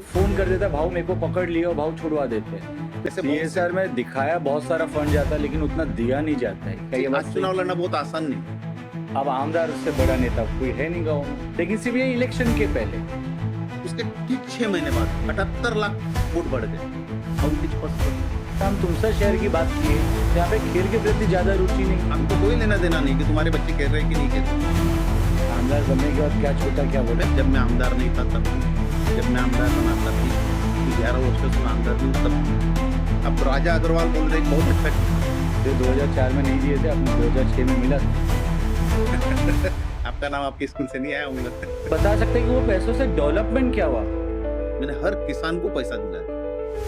Phone कर देता है, भाव मेरे को पकड़ लिया और भाव छुड़वा देते हैं। ऐसे बहुत सीएसआर में दिखाया बहुत सारा फंड जाता है, लेकिन उतना दिया नहीं जाता है। क्या ये बात आज सही चुनाव है? लड़ना बहुत आसान नहीं। अब आमदार उससे बड़ा नेता कोई है नहीं गाँव में, लेकिन सिर्फ ये इलेक्शन के पहले। उसके ठीक 6 महीने बाद 78 लाख वोट बढ़ गए और उनकी स्पष्ट हम तुमसा शहर की बात किए, यहाँ पे खेल के प्रति ज्यादा रुचि नहीं। हमको कोई लेना देना नहीं कि तुम्हारे बच्चे खेल रहे हैं कि नहीं खेल रहे। आमदार बनने के बाद क्या छोटा क्या बोले। जब मैं आमदार नहीं था तब, जब मैं आमदार बना तब भी 11 वर्ष से आमदार नहीं तब। अब राजा अग्रवाल बोल रहे बहुत अच्छा किया। जो 2004 में नहीं दिए थे, आपने 2006 में मिला था। आपका नाम आपके स्कूल से नहीं आया होगा। बता सकते हैं कि वो पैसों से डेवलपमेंट क्या हुआ? मैंने हर किसान को पैसा दिलाया।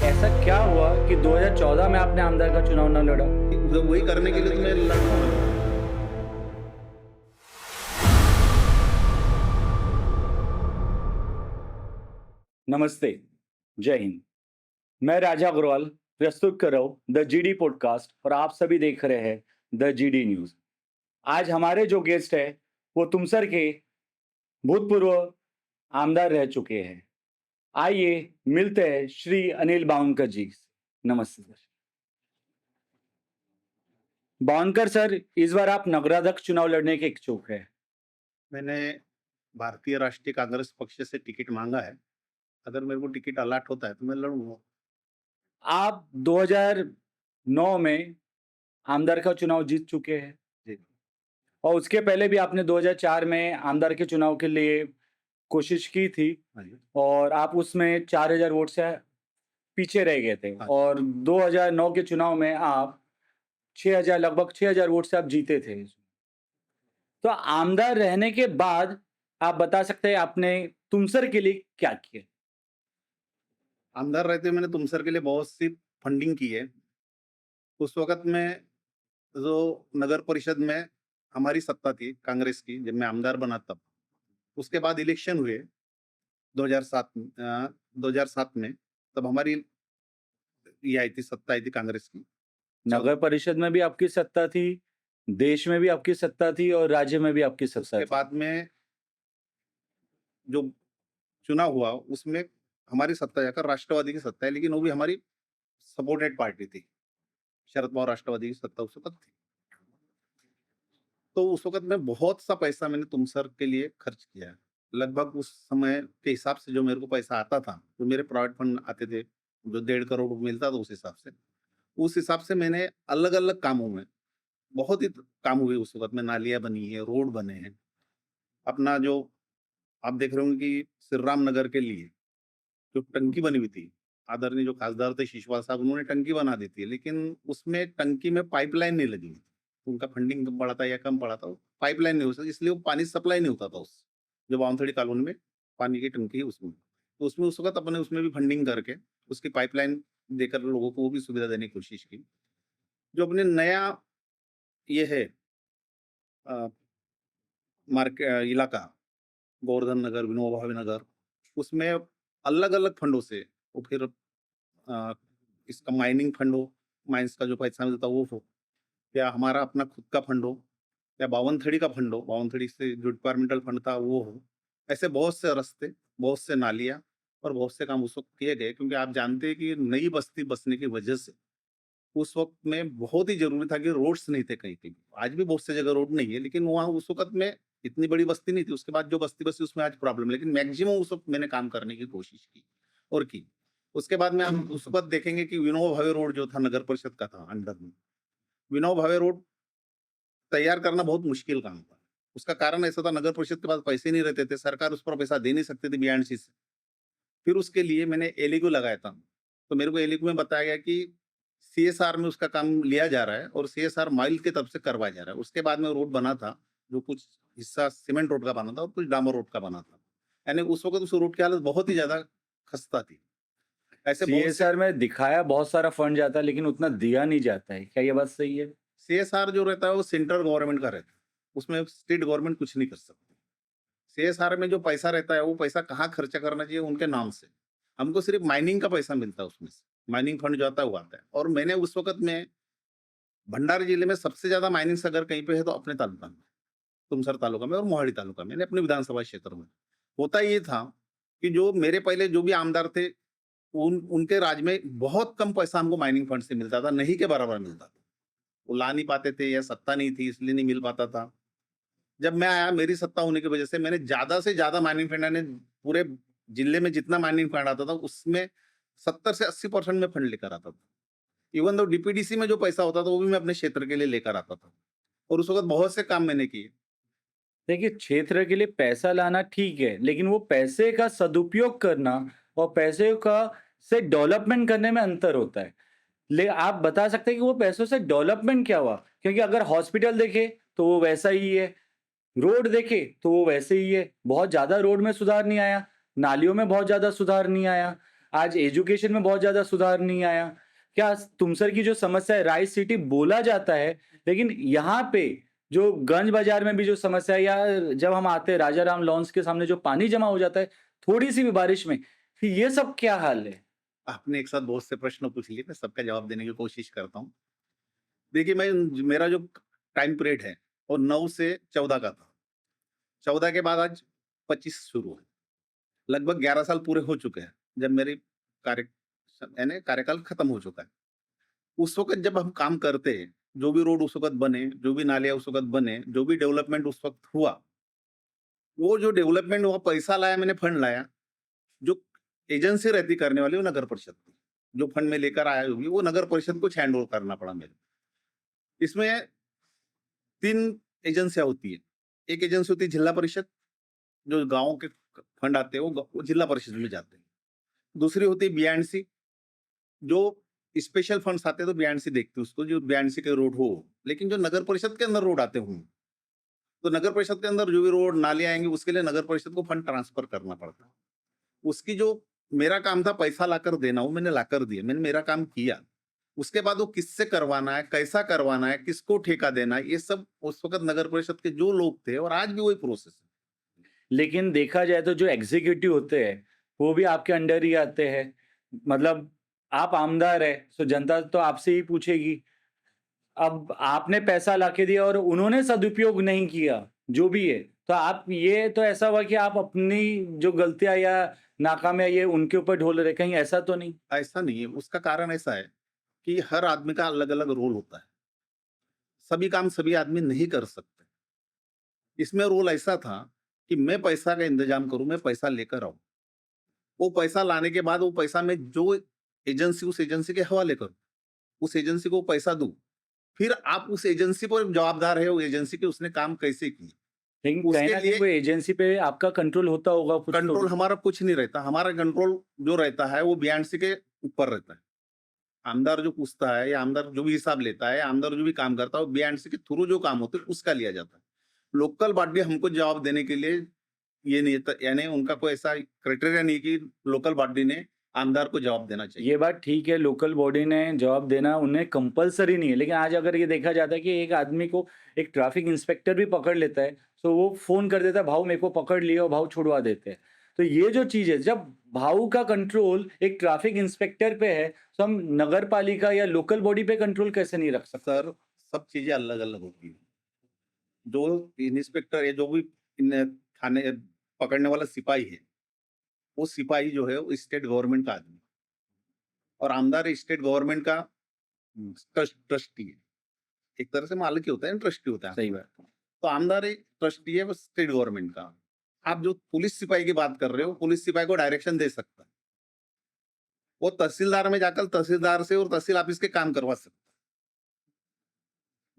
ऐसा क्या हुआ कि 2014 में आपने आमदार का चुनाव न लड़ा? वही करने के लिए तो मैं लड़ता हूँ। नमस्ते, जय हिंद। मैं राजा अग्रवाल प्रस्तुत कर रहा हूँ द जीडी पॉडकास्ट और आप सभी देख रहे हैं द जीडी न्यूज। आज हमारे जो गेस्ट है वो तुमसर के भूतपूर्व आमदार रह चुके हैं। आइए मिलते हैं श्री अनिल बावनकर जी से। नमस्ते सर। बावनकर सर, इस बार आप नगराध्यक्ष चुनाव लड़ने के इच्छुक है। मैंने भारतीय राष्ट्रीय कांग्रेस पक्ष से टिकट मांगा है। अगर मेरे को टिकट अलाट होता है तो मैं लड़ूंगा। आप 2009 में आमदार का चुनाव जीत चुके हैं जी। और उसके पहले भी आपने 2004 में आमदार के चुनाव के लिए कोशिश की थी हाँ जी। और आप उसमें 4000 वोट से पीछे रह गए थे हाँ। और 2009 के चुनाव में आप 6000 लगभग 6000 वोट से आप जीते थे। तो आमदार रहने के बाद आप बता सकते हैं आपने तुमसर के लिए क्या किया? आमदार रहते मैंने तुमसर के लिए बहुत सी फंडिंग की है। उस वक्त में जो नगर परिषद में हमारी सत्ता थी कांग्रेस की, जब मैं आमदार बना तब, उसके बाद इलेक्शन हुए 2007 में, तब हमारी ये आई थी, सत्ता आई थी कांग्रेस की। नगर परिषद में भी आपकी सत्ता थी, देश में भी आपकी सत्ता थी और राज्य में भी आपकी सत्ता उसके थी। बाद में जो चुनाव हुआ उसमें हमारी सत्ता जाकर राष्ट्रवादी की सत्ता है, लेकिन वो भी हमारी सपोर्टेड पार्टी थी। शरद पवार राष्ट्रवादी की सत्ता उस वक्त थी। तो उस वक्त में बहुत सा पैसा मैंने तुमसर के लिए खर्च किया है। लगभग उस समय के हिसाब से जो मेरे को पैसा आता था, जो मेरे प्राइवेट फंड आते थे, जो 1.5 करोड़ मिलता था, उस हिसाब से मैंने अलग अलग कामों में बहुत ही काम हुए। उस वक्त में नालियां बनी है, रोड बने हैं। अपना जो आप देख रहे होंगे कि श्री राम नगर के लिए जो टंकी बनी हुई थी, आदरणीय जो खासदार थे शिशवाल साहब, उन्होंने टंकी बना दी थी, लेकिन उसमें टंकी में पाइपलाइन नहीं लगी। उनका फंडिंग कम पड़ा था या कम पड़ा था, पाइपलाइन नहीं हो सकती, इसलिए वो पानी सप्लाई नहीं होता था उस जो बावनथड़ी कॉलोनी में पानी की टंकी है उसमें। तो उसमें उस वक्त अपने उसमें भी फंडिंग करके उसकी पाइपलाइन देकर लोगों को वो भी सुविधा देने की कोशिश की। जो अपने नया ये है मार्केट इलाका, गोवर्धन नगर, विनोबा भावे नगर, उसमें अलग अलग फंडों से वो फिर इसका माइनिंग फंड हो, माइंस का जो पैसा मिलता वो हो, या हमारा अपना खुद का फंड हो, या बावनथड़ी का फंड हो, बावनथड़ी से जो डिपार्टमेंटल फंड था वो हो। ऐसे बहुत से रास्ते, बहुत से नालियां और बहुत से काम उस वक्त किए गए, क्योंकि आप जानते हैं कि नई बस्ती बसने की वजह से उस वक्त में बहुत ही जरूरी था कि रोड्स नहीं थे कहीं पे। आज भी बहुत से जगह रोड नहीं है, लेकिन वहाँ उस वक्त में इतनी बड़ी बस्ती नहीं थी। उसके बाद जो बस्ती बसी उसमें आज प्रॉब्लम, लेकिन मैक्सिमम उस वक्त मैंने काम करने की कोशिश की और की। उसके बाद में हम उस वक्त देखेंगे कि विनोबा भावे रोड जो था नगर परिषद का था अंडर में, विनोबा भावे रोड तैयार करना बहुत मुश्किल काम था। उसका कारण ऐसा था, नगर परिषद के पास पैसे नहीं रहते थे, सरकार उस पर पैसा दे नहीं सकती थी बीआरसी से। फिर उसके लिए मैंने एलिगो लगाया था। तो मेरे को एलिगो में बताया गया कि सीएसआर में उसका काम लिया जा रहा है और सीएसआर माइल की तरफ से करवाया जा रहा है। उसके बाद में रोड बना था, जो कुछ हिस्सा सीमेंट रोड का बना था और कुछ डामर रोड का बना था। यानी उस वक्त उस रोड की हालत बहुत ही ज्यादा खस्ता थी। ऐसे बहुत से सीएसआर में दिखाया बहुत सारा फंड जाता है, लेकिन उतना दिया नहीं जाता है। क्या ये बात सही है? सीएसआर जो रहता है वो सेंट्रल गवर्नमेंट का रहता है, उसमें स्टेट गवर्नमेंट कुछ नहीं कर सकती। सीएसआर में जो पैसा रहता है वो पैसा कहाँ खर्चा करना चाहिए उनके नाम से। हमको सिर्फ माइनिंग का पैसा मिलता है, उसमें से माइनिंग फंड जो आता है वो आता है। और मैंने उस वक्त में भंडारी जिले में सबसे ज्यादा माइनिंग अगर कहीं पे है तो अपने तालुका में, तुमसर तालुका में और मोहाली तालुका में, अपने विधानसभा क्षेत्र में। होता ये था कि जो मेरे पहले जो भी आमदार थे, उनके राज में बहुत कम पैसा हमको माइनिंग फंड से मिलता था, नहीं के बराबर मिलता था। वो ला नहीं पाते थे या सत्ता नहीं थी इसलिए नहीं मिल पाता था। जब मैं आया, मेरी सत्ता होने की वजह से मैंने ज़्यादा से ज़्यादा माइनिंग फंड, यानी पूरे जिले में जितना माइनिंग फंड आता था उसमें 70 से 80% में फंड लेकर आता था। इवन दो डीपीडीसी में जो पैसा होता था वो भी मैं अपने क्षेत्र के लिए लेकर आता था, और उस वक़्त बहुत से काम मैंने किए। देखिए, क्षेत्र के लिए पैसा लाना ठीक है, लेकिन वो पैसे का सदुपयोग करना और पैसे का से डेवलपमेंट करने में अंतर होता है। ले आप बता सकते हैं कि वो पैसों से डेवलपमेंट क्या हुआ? क्योंकि अगर हॉस्पिटल देखें, तो वो वैसा ही है, रोड देखें, तो वो वैसे ही है। बहुत ज़्यादा रोड में सुधार नहीं आया, नालियों में बहुत ज़्यादा सुधार नहीं आया, आज एजुकेशन में बहुत ज़्यादा सुधार नहीं आया। क्या तुमसर की जो समस्या है, राइस सिटी बोला जाता है, लेकिन यहाँ पे जो गंज बाज़ार में भी जो समस्या है, या जब हम आते हैं राजा राम लॉन्स के सामने जो पानी जमा हो जाता है, थोड़ी-सी भी बारिश में, फिर ये सब क्या हाल है? आपने एक साथ बहुत से प्रश्न पूछ लिए, मैं सबका जवाब देने की कोशिश करता हूँ। देखिए, मेरा जो टाइम पीरियड है वो 9 से 14 का था। 14 के बाद आज 25 शुरू है। लगभग 11 साल पूरे हो चुके हैं, जब मेरी कार्य यानी कार्यकाल खत्म हो चुका है। उस वक़्त जब हम काम करते हैं, जो भी रोड उस वक़्त बने, जो भी नालियाँ उस वक़्त बने, जो भी डेवलपमेंट उस वक़्त हुआ, वो जो डेवलपमेंट हुआ, पैसा लाया मैंने, फंड लाया, जो एजेंसी रहती करने वाली वो नगर परिषद थी। जो फंड में लेकर आया होगी वो नगर परिषद को हैंड ओवर करना पड़ा मेरे। इसमें 3 एजेंसियाँ होती हैं। एक एजेंसी होती है जिला परिषद, जो गाँव के फंड आते हैं वो जिला परिषद में जाते हैं। दूसरी होती है बीएंडसी, जो स्पेशल फंड्स आते हैं तो बीएंडसी देखती है उसको, जो बीएंडसी के रोड हो। लेकिन जो नगर परिषद के अंदर रोड आते हों, तो नगर परिषद के अंदर जो भी रोड नाली आएंगे उसके लिए नगर परिषद को फंड ट्रांसफर करना पड़ता है। उसकी जो मेरा काम था पैसा लाकर देना, वो मैंने लाकर दिया, मैंने मेरा काम किया। उसके बाद वो किससे करवाना है, कैसा करवाना है, किसको ठेका देना है, ये सब उस वक़्त नगर परिषद के जो लोग थे, और आज भी वही प्रोसेस है। लेकिन देखा जाए तो जो एग्जीक्यूटिव होते हैं, वो भी आपके अंडर ही आते हैं। मतलब आप आमदार हैं, सो जनता तो आपसे ही पूछेगी। अब आपने पैसा लाके दिया और उन्होंने सदुपयोग नहीं किया, जो भी है, तो आप ये तो ऐसा हुआ कि आप अपनी जो गलतियाँ या नाकामियाँ ये उनके ऊपर ढोल रहे, कहीं ऐसा तो नहीं? ऐसा नहीं है, उसका कारण ऐसा है कि हर आदमी का अलग-अलग रोल होता है। सभी काम सभी आदमी नहीं कर सकते। इसमें रोल ऐसा था कि मैं पैसा का इंतज़ाम करूँ, मैं पैसा लेकर आऊँ। वो पैसा लाने के बाद वो पैसा मैं जो एजेंसी, उस एजेंसी के हवाले करूँ। उस एजेंसी को पैसा दूँ। फिर आप उस एजेंसी पर जवाबदार है, वो एजेंसी के उसने काम कैसे किए। लेकिन कहीं उसके न कहीं लिए वो एजेंसी पे आपका कंट्रोल होता होगा कुछ तो? कंट्रोल हमारा कुछ नहीं रहता। हमारा कंट्रोल जो रहता है वो बीएंडसी के ऊपर रहता है। आमदार जो पूछता है या आमदार जो भी हिसाब लेता है, आमदार जो भी काम करता है, वो बीएंडसी के थ्रू जो काम होते है उसका लिया जाता है। लोकल बॉडी हमको जवाब देने के लिए ये नहीं था, यानी उनका कोई ऐसा क्राइटेरिया नहीं कि लोकल बॉडी ने आमदार को जवाब देना चाहिए। ये बात ठीक है, लोकल बॉडी ने जवाब देना उन्हें कंपल्सरी नहीं है, लेकिन आज अगर ये देखा जाता है कि एक आदमी को एक ट्रैफिक इंस्पेक्टर भी पकड़ लेता है, तो वो फ़ोन कर देता है, भाऊ मेरे को पकड़ लिया, और भाऊ छुड़वा देते हैं। तो ये जो चीज़ है, जब भाऊ का कंट्रोल एक ट्रैफिक इंस्पेक्टर पे है, तो हम नगर पालिका या लोकल बॉडी पे कंट्रोल कैसे नहीं रख सकते? सर, सब चीज़ें अलग-अलग होती हैं। जो इंस्पेक्टर या जो भी इन थाने पकड़ने वाला सिपाही है, वो सिपाही जो है वो स्टेट गवर्नमेंट का आदमी है, और आमदार स्टेट गवर्नमेंट का ट्रस्टी है। एक तरह से मालिक ही होता है, ट्रस्टी होता है। सही बात। तो आमदार एक ट्रस्टी है वो स्टेट गवर्नमेंट का। आप जो पुलिस सिपाही की बात कर रहे हो, पुलिस सिपाही को डायरेक्शन दे सकता है। वो तहसीलदार में जाकर तहसीलदार से और तहसील ऑफिस के काम करवा सकता है।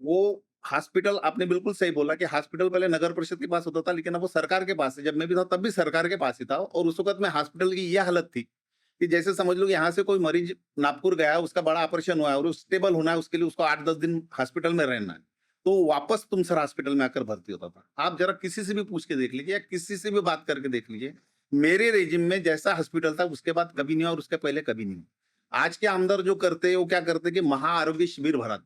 वो हॉस्पिटल, आपने बिल्कुल सही बोला कि हॉस्पिटल पहले नगर परिषद के पास होता था, लेकिन अब वो सरकार के पास है। जब मैं भी था तब भी सरकार के पास ही था, और उस वक़्त में हॉस्पिटल की ये हालत थी कि जैसे समझ लो कि यहाँ से कोई मरीज नागपुर गया है, उसका बड़ा ऑपरेशन हुआ है और वो स्टेबल होना है, उसके लिए उसको 8-10 दिन हॉस्पिटल में रहना है। तो वो वापस तुमसर हॉस्पिटल में आकर भर्ती होता था। आप ज़रा किसी से भी पूछ के देख लीजिए या किसी से भी बात करके देख लीजिए। मेरे रेजिम में जैसा हॉस्पिटल था उसके बाद कभी नहीं हुआ और उसके पहले कभी नहीं हुआ। आज के आमदार जो करते हैं वो क्या करते हैं कि महाआरोग्य शिविर भरा।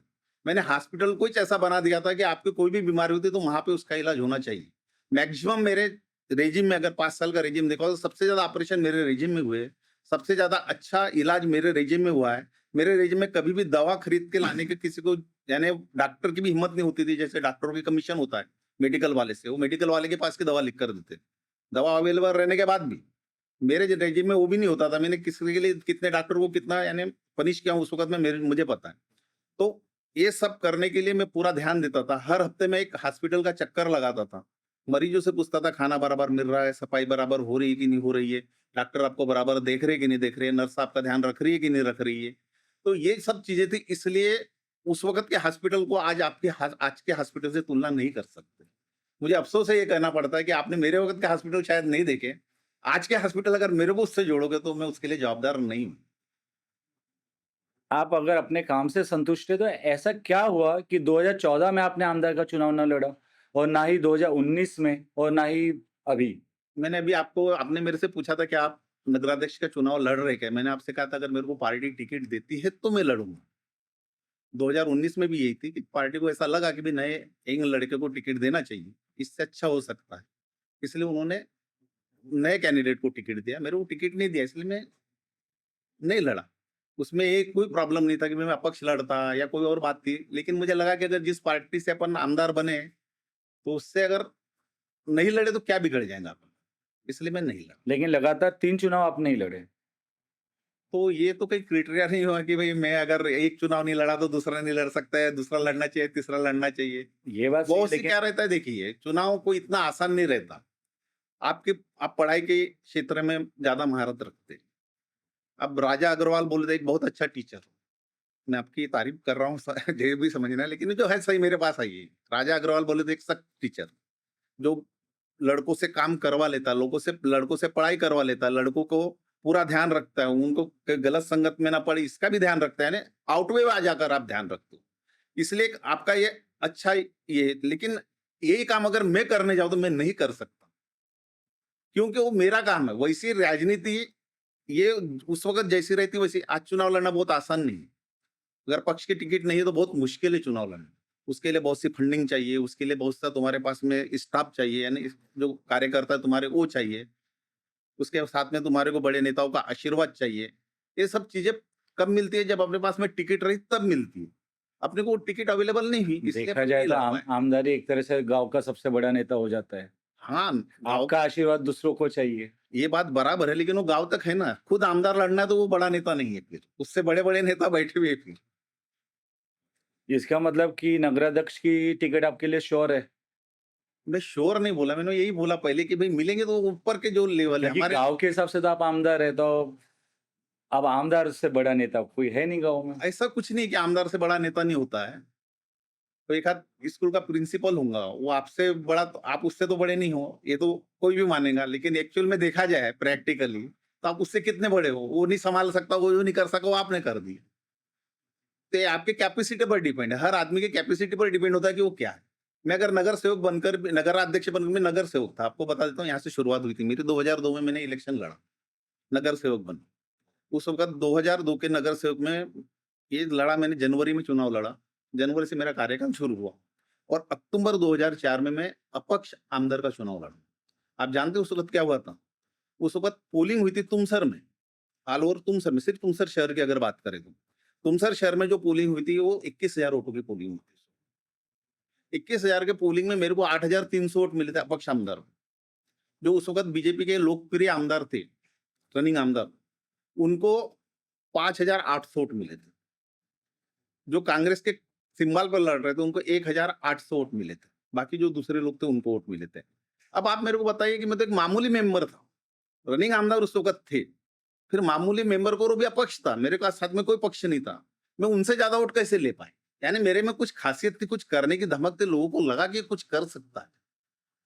मैंने हॉस्पिटल कुछ ऐसा बना दिया था कि आपको कोई भी बीमारी होती है तो वहां पे उसका इलाज होना चाहिए। मैक्सिमम मेरे रेजिम में, अगर 5 साल का रेजिम देखा तो सबसे ज्यादा ऑपरेशन मेरे रेजिम में हुए, सबसे ज्यादा अच्छा इलाज मेरे रेजिम में हुआ है। मेरे रेजिम में कभी भी दवा खरीद के लाने के किसी को, यानी डॉक्टर की भी हिम्मत नहीं होती थी। जैसे डॉक्टरों की कमीशन होता है मेडिकल वाले से, वो मेडिकल वाले के पास की दवा लिख कर देते, दवा अवेलेबल रहने के बाद भी। मेरे रेजिम में वो भी नहीं होता था। मैंने किसी के लिए कितने डॉक्टर को कितना यानी पनिश किया हूँ उस वक़्त में मुझे पता है। तो ये सब करने के लिए मैं पूरा ध्यान देता था। हर हफ्ते में एक हॉस्पिटल का चक्कर लगाता था। मरीजों से पूछता था खाना बराबर मिल रहा है, सफाई बराबर हो रही है कि नहीं हो रही है, डॉक्टर आपको बराबर देख रहे हैं कि नहीं देख रहे हैं, नर्स आपका ध्यान रख रही है कि नहीं रख रही है। तो ये सब चीज़ें थी, इसलिए उस वक़्त के हॉस्पिटल को आज के हॉस्पिटल से तुलना नहीं कर सकते। मुझे अफ़सोस है ये कहना पड़ता है कि आपने मेरे वक़्त के हॉस्पिटल शायद नहीं देखे। आज के हॉस्पिटल अगर मेरे को उससे जोड़ोगे तो मैं उसके लिए जवाबदार नहीं हूँ। आप अगर अपने काम से संतुष्ट हैं, तो ऐसा क्या हुआ कि 2014 में आपने आमदार का चुनाव ना लड़ा और ना ही 2019 में और ना ही अभी? मैंने अभी आपने मेरे से पूछा था कि आप नगराध्यक्ष का चुनाव लड़ रहे क्या? मैंने आपसे कहा था अगर मेरे को पार्टी टिकट देती है तो मैं लड़ूँगा। 2019 में भी यही थी कि पार्टी को ऐसा लगा कि भई नए यंग लड़के को टिकट देना चाहिए, इससे अच्छा हो सकता है। इसलिए उन्होंने नए कैंडिडेट को टिकट दिया, मेरे को टिकट नहीं दिया इसलिए मैं नहीं लड़ा। उसमें एक कोई प्रॉब्लम नहीं था कि मैं अपक्ष लड़ता या कोई और बात थी, लेकिन मुझे लगा कि अगर जिस पार्टी से अपन आमदार बने, तो उससे अगर नहीं लड़े तो क्या बिगड़ जाएगा अपन, इसलिए मैं नहीं लड़ा। लेकिन लगातार 3 चुनाव आप नहीं लड़े। तो ये तो कोई क्राइटेरिया नहीं हुआ कि भई मैं अगर एक चुनाव नहीं लड़ा तो दूसरा नहीं लड़ सकता है, दूसरा लड़ना चाहिए, तीसरा लड़ना चाहिए। ये बात सही है, बहुत सी लेकिन क्या रहता है देखिए, चुनाव कोई इतना आसान नहीं रहता। आप पढ़ाई के क्षेत्र में ज़्यादा महारत रखते हैं। अब राजा अग्रवाल बोले थे एक बहुत अच्छा टीचर, मैं आपकी तारीफ़ कर रहा हूँ ये भी समझना है, लेकिन जो है सही मेरे पास आई है। राजा अग्रवाल बोले थे एक सख्त टीचर, जो लड़कों से काम करवा लेता, लड़कों से पढ़ाई करवा लेता, लड़कों को पूरा ध्यान रखता है, उनको गलत संगत में ना पड़े इसका भी ध्यान रखता है, यानी आउटवे में आ जाकर आप ध्यान रखते हो। इसलिए आपका ये अच्छा ये है, लेकिन यही काम अगर मैं करने जाऊँ तो मैं नहीं कर सकता, क्योंकि वो मेरा काम है। वैसी राजनीति ये उस वक़्त जैसी रहती वैसी आज चुनाव लड़ना बहुत आसान नहीं है। अगर पक्ष की टिकट नहीं है तो बहुत मुश्किल है चुनाव लड़ना। उसके लिए बहुत सी फंडिंग चाहिए, उसके लिए बहुत सा तुम्हारे पास में स्टाफ चाहिए, यानी जो कार्यकर्ता तुम्हारे वो चाहिए। उसके साथ में तुम्हारे को बड़े नेताओं का आशीर्वाद चाहिए। ये सब चीज़ें कब मिलती है जब अपने पास में टिकट रही तब मिलती है। अपने को टिकट अवेलेबल नहीं हुई इसलिए देखा अपन जाए नहीं तो लड़ पाए। आमदारी एक तरह से गाँव का सबसे बड़ा नेता हो जाता है। हाँ, गाँव आपका आशीर्वाद दूसरों को चाहिए। ये बात बराबर है, लेकिन वो गाँव तक है ना। खुद आमदार लड़ना है तो वो बड़ा नेता नहीं है फिर। उससे बड़े-बड़े नेता बैठे हुए हैं फिर। इसका मतलब कि नगराध्यक्ष की टिकट आपके लिए श्योर है। मैं श्योर नहीं बोला, मैंने यही बोला पहले कि भई मिलेंगे तो ऊपर के जो लेवल है क्योंकि हमारे। गाँव के हिसाब से तो आप आमदार हैं, तो अब आमदार से बड़ा नेता कोई है नहीं गाँव में। ऐसा कुछ नहीं कि आमदार से बड़ा नेता नहीं होता है। तो एक आध स्कूल का प्रिंसिपल होऊँगा, वो आपसे बड़ा तो आप उससे तो बड़े नहीं हो, ये तो कोई भी मानेगा। लेकिन एक्चुअल में देखा जाए प्रैक्टिकली, तो आप उससे कितने बड़े हो? वो नहीं सँभाल सकता, वो जो नहीं कर सका, वो आपने कर दिया। तो ये आपके कैपेसिटी पर डिपेंड है। हर आदमी की कैपेसिटी पर डिपेंड होता है कि वो क्या है। मैं अगर नगर सेवक बनकर भी नगराध्यक्ष बनकर मैं नगर सेवक था। आपको बता देता हूँ यहाँ से शुरुआत हुई थी मेरी 2002 में मैंने इलेक्शन लड़ा, नगर सेवक बना। उस वक़्त 2002 के नगर सेवक में ये लड़ा मैंने जनवरी में चुनाव लड़ा। जनवरी से मेरा कार्यकाल शुरू हुआ और अक्टूबर 2004 में मैं अपक्ष आमदार का चुनाव लड़ा। आप जानते हो उस वक़्त क्या हुआ था? उस वक़्त पोलिंग हुई थी तुमसर में, ऑल ओवर तुमसर में, सिर्फ तुमसर शहर की अगर बात करें तो। तुमसर शहर में जो पोलिंग हुई थी वो 21,000 वोटों की पोलिंग हुई थी। 21,000 के पोलिंग में मेरे को 8,300 वोट मिले थे अपक्ष आमदार को। जो उस वक़्त बीजेपी के लोकप्रिय आमदार थे, रनिंग आमदार, उनको 5,800 वोट मिले थे। जो कांग्रेस के सिंबल पर लड़ रहे थे उनको 1,800 वोट मिले थे। बाकी जो दूसरे लोग थे उनको वोट मिले थे। अब आप मेरे को बताइए कि मैं तो एक मामूली मेंबर था। रनिंग आमदार उस वक़्त थे। फिर मामूली मेंबर को और वो भी अपक्ष था। मेरे पास साथ में कोई पक्ष नहीं था। मैं उनसे ज़्यादा वोट कैसे ले पाए? यानी मेरे में कुछ ख़ासियत थी, कुछ करने की धमक थी, लोगों को लगा कि ये कुछ कर सकता है।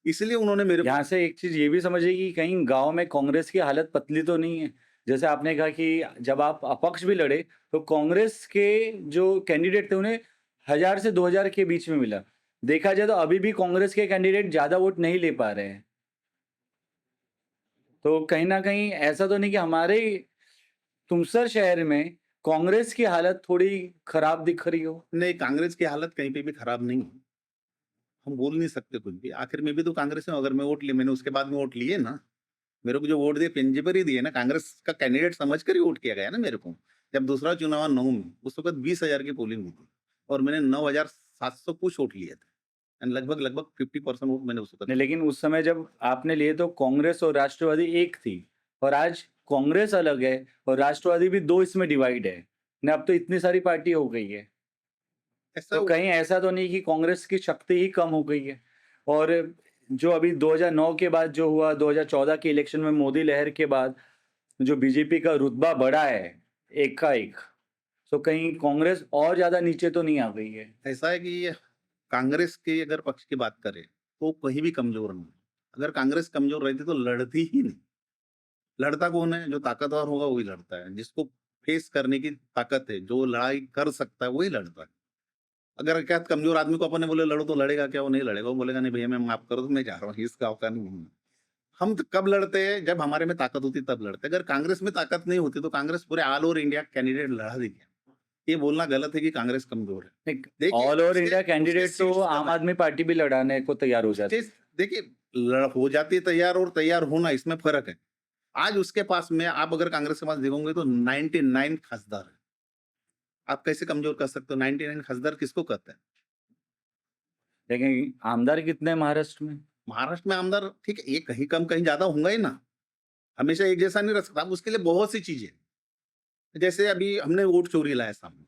इसलिए उन्होंने मेरे को यहाँ से एक चीज़ ये भी समझिए कि कहीं गाँव में कांग्रेस की हालत पतली तो नहीं है। जैसे आपने कहा कि जब आप अपक्ष भी लड़े, तो कांग्रेस के जो कैंडिडेट थे उन्हें 1000 से 2000 के बीच में मिला। देखा जाए तो अभी भी कांग्रेस के कैंडिडेट ज़्यादा वोट नहीं ले पा रहे हैं। तो कहीं न कहीं ऐसा तो नहीं कि हमारे तुमसर शहर में कांग्रेस की हालत थोड़ी खराब दिख रही हो? नहीं, कांग्रेस की हालत कहीं पे भी खराब नहीं है। हम बोल नहीं सकते कुछ भी। आखिर मैं भी तो कांग्रेस में हूँ, अगर मैं वोट लिए मैंने उसके बाद में वोट लिए ना। मेरे को जो वोट दिए पंजे पर ही दिए ना, कांग्रेस का कैंडिडेट समझकर ही वोट किया गया ना मेरे को। जब दूसरा चुनाव 9 में, उस वक़्त 20,000 की पोलिंग हुई थी और मैंने 9,700 कुछ वोट लिए थे एंड लगभग 50% वोट मैंने उस वक़्त नहीं, लिए। लेकिन उस समय जब आपने लिए तो कांग्रेस और राष्ट्रवादी एक थी और आज कांग्रेस अलग है और राष्ट्रवादी भी दो इसमें डिवाइड है न, अब तो इतनी सारी पार्टी हो गई है। ऐसा तो कहीं ऐसा तो नहीं कि कांग्रेस की शक्ति ही कम हो गई है। और जो अभी 2009 के बाद जो हुआ, 2014 के इलेक्शन में मोदी लहर के बाद जो बीजेपी का रुतबा बढ़ा है एक का एक, तो कहीं कांग्रेस और ज्यादा नीचे तो नहीं आ गई है। ऐसा है कि कांग्रेस के अगर पक्ष की बात करें तो कहीं भी कमजोर नहीं। अगर कांग्रेस कमजोर रहती तो लड़ती ही नहीं। लड़ता कौन है? जो ताकतवर होगा वही लड़ता है, जिसको फेस करने की ताकत है, जो लड़ाई कर सकता है वही लड़ता है। अगर क्या कमजोर आदमी को अपन बोले लड़ो तो लड़ेगा क्या? वो नहीं लड़ेगा। वो बोलेगा नहीं भैया मैं माफ करो तो मैं जा रहा हूँ, इस गाँव का नहीं हूँ। हम तो कब लड़ते हैं? जब हमारे में ताकत होती तब लड़ते। अगर कांग्रेस में ताकत नहीं होती तो कांग्रेस पूरे ऑल ओवर इंडिया कैंडिडेट लड़ा देगी। ये बोलना गलत है कि कांग्रेस कमजोर है। देखिए, ऑल ओवर उसके- इंडिया उसके कैंडिडेट तो सीट्स कम आम है। आदमी पार्टी भी लड़ाने को तैयार हो जाती है। देखिए, हो जाती है तैयार और तैयार होना, इसमें फर्क है। आज उसके पास में आप अगर कांग्रेस के पास देखोगे तो 99 खासदार है। आप कैसे कमजोर कर सकते हो? 99 खासदार किसको कहते हैं? लेकिन आमदार कितने हैं महाराष्ट्र में? महाराष्ट्र में आमदार ठीक है, एक कहीं कम कहीं ज्यादा होंगे ही ना। हमेशा एक जैसा नहीं रह सकता। अब उसके लिए बहुत सी चीजें, जैसे अभी हमने वोट चोरी लाया सामने।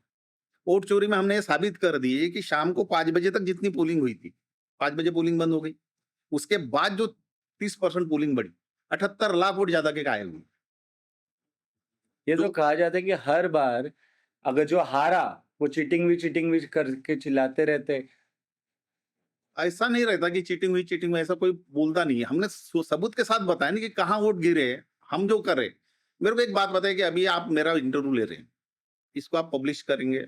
वोट चोरी में हमने ये साबित कर दिए कि शाम को 5 बजे तक जितनी पोलिंग हुई थी, 5 बजे पोलिंग बंद हो गई। उसके बाद जो 30% पोलिंग बढ़ी, 78 लाख वोट ज्यादा के कायल हुए। ये तो जो कहा जाता है कि हर बार अगर जो हारा वो चीटिंग भी करके चिल्लाते रहते। ऐसा नहीं रहता कि चीटिंग हुई, ऐसा कोई बोलता नहीं है। हमने सबूत के साथ बताया नहीं कि कहाँ वोट गिरे हैं, हम जो कर रहे हैं। मेरे को एक बात बताइए कि अभी आप मेरा इंटरव्यू ले रहे हैं, इसको आप पब्लिश करेंगे,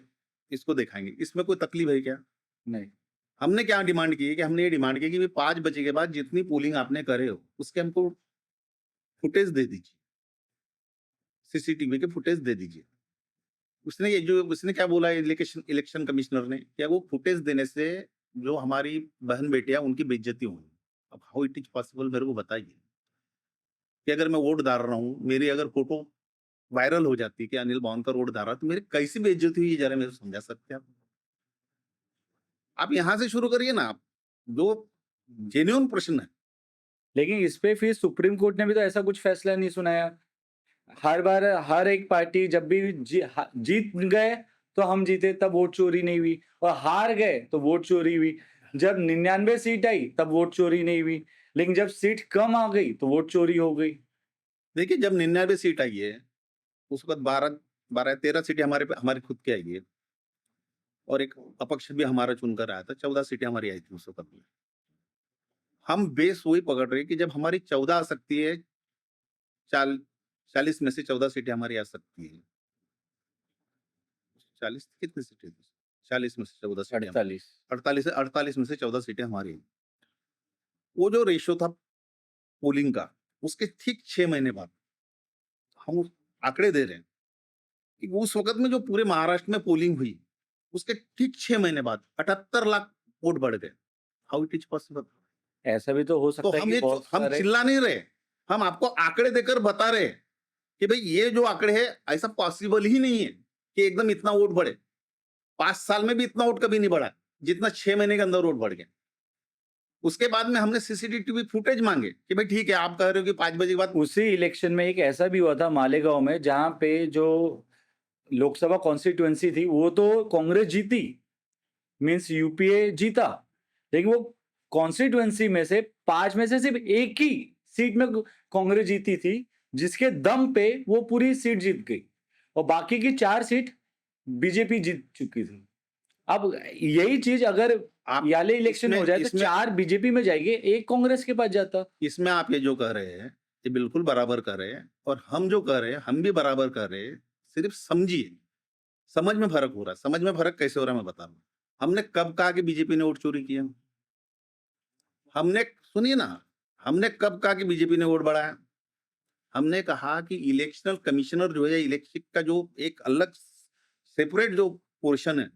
इसको दिखाएंगे, इसमें कोई तकलीफ है क्या? नहीं, हमने क्या डिमांड की है कि हमने ये डिमांड की कि 5 बजे के बाद जितनी पोलिंग आपने करे हो उसके हमको फुटेज दे दीजिए, सीसीटीवी के फुटेज दे दीजिए। उसने क्या बोला इलेक्शन इलेक्शन कमिश्नर ने, क्या वो फुटेज देने से जो हमारी बहन बेटियां उनकी बेइज्जती होगी। अब हाउ इट इज पॉसिबल, मेरे को बताइए कि अगर मैं वोट डाल रहा हूँ, मेरी अगर फोटो वायरल हो जाती है कि अनिल बावनकर वोट डाल रहा है, तो मेरी कैसी बेइज्जती हुई जरा मेरे को समझा सकते हैं आप यहाँ से शुरू करिए ना। आप जो जेन्युइन प्रश्न है। लेकिन इस पे फिर सुप्रीम कोर्ट ने भी तो ऐसा कुछ फैसला नहीं सुनाया। हर बार हर एक पार्टी जब भी जीत गए तो हम जीते तब वोट चोरी नहीं हुई, और हार गए तो वोट चोरी हुई। जब 99 सीट आई तब वोट चोरी नहीं हुई, लेकिन जब सीट कम आ गई तो वोट चोरी हो गई। देखिए, जब 99 सीट आई है उस वक्त 13 सीटें हमारे खुद के आई है, और एक अपक्ष भी हमारा चुनकर आया था। 14 सीटें हमारी आई थी उस वक्त में। हम बेस वही पकड़ रहे हैं कि जब हमारी 14 आ सकती है, 40 में से 14 सीटें हमारी आ सकती है। 40 कितनी सीटें थी? 40 में से 14 सीटें 48। 48 में से 14 सीटें हमारी हैं। वो जो रेशियो था पोलिंग का, उसके ठीक 6 महीने बाद हम उस आंकड़े दे रहे हैं कि उस वक्त में जो पूरे महाराष्ट्र में पोलिंग हुई, उसके ठीक 6 महीने बाद 78 लाख वोट बढ़ गए। How it is possible? ऐसा भी तो हो तो सकता है कि बहुत हम सारे चिल्ला नहीं रहे, हम आपको आंकड़े देकर बता रहे हैं कि भाई ये जो आंकड़े हैं ऐसा पॉसिबल ही नहीं है कि एकदम इतना वोट बढ़े। 5 साल में भी इतना वोट कभी नहीं बढ़ा जितना 6 महीने के अंदर वोट बढ़ गया। उसके बाद में हमने सीसीटीवी फुटेज मांगे कि भाई ठीक है, आप कह रहे हो कि 5 बजे के बाद। उसी इलेक्शन में एक ऐसा भी हुआ था मालेगांव में, जहां पे जो लोकसभा कॉन्स्टिट्यूएंसी थी वो तो कांग्रेस जीती, मींस यूपीए जीता, लेकिन वो कॉन्स्टिट्यूएंसी में से 5 में से सिर्फ एक ही सीट में कांग्रेस जीती थी, जिसके दम पे वो पूरी सीट जीत गई, और बाकी की 4 सीट बीजेपी जीत चुकी थी। अब यही चीज अगर आप याले इलेक्शन हो जाए तो इसमें 4 बीजेपी में जाएंगे, एक कांग्रेस के पास जाता। इसमें आप ये जो कह रहे हैं ये बिल्कुल बराबर कर रहे हैं, और हम जो कह रहे हैं हम भी बराबर कर रहे हैं। सिर्फ समझिए, समझ में फर्क हो रहा है। समझ में फर्क कैसे हो रहा है मैं बता रहा हूँ। हमने कब कहा कि बीजेपी ने वोट चोरी किया? हमने, सुनिए ना, हमने कब कहा कि बीजेपी ने वोट बढ़ाया? हमने कहा कि इलेक्शनल कमिश्नर जो है, इलेक्शन का जो एक अलग सेपरेट जो पोर्शन है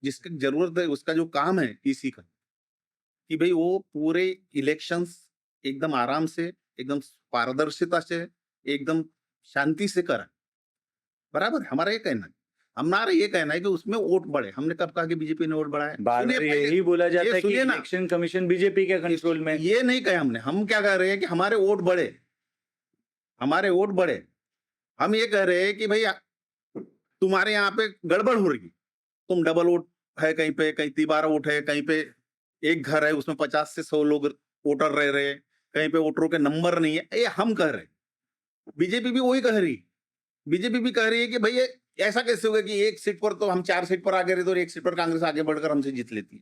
जिसकी जरूरत है, उसका जो काम है इसी का, कि भाई वो पूरे इलेक्शंस एकदम आराम से, एकदम पारदर्शिता से, एकदम शांति से करा। बराबर है, हमारा ये कहना है। हमारा ये कहना है कि उसमें वोट बढ़े। हमने कब कहा कि बीजेपी ने वोट बढ़ाया? बार सुनिए बार पहले, यही बोला जाता ये है कि सुनिए ना, इलेक्शन कमीशन बीजेपी के कंट्रोल में। ये नहीं कहा हमने। हम क्या कह रहे हैं कि हमारे वोट बढ़े। हमारे वोट बढ़े। हम ये कह रहे हैं कि भैया तुम्हारे यहाँ पे गड़बड़ हो रही, तुम डबल वोट है कहीं पे, कहीं तिबारा वोट है, कहीं पे एक घर है उसमें 50 से 100 लोग वोटर रह रहे हैं, कहीं पे वोटरों के नंबर नहीं है, ये हम कह रहे हैं। बीजेपी भी वही कह रही, बीजेपी भी कह रही है कि भैया ऐसा कैसे होगा कि एक सीट पर तो हम 4 सीट पर आगे रहते और एक सीट पर कांग्रेस आगे बढ़कर हमसे जीत लेती है।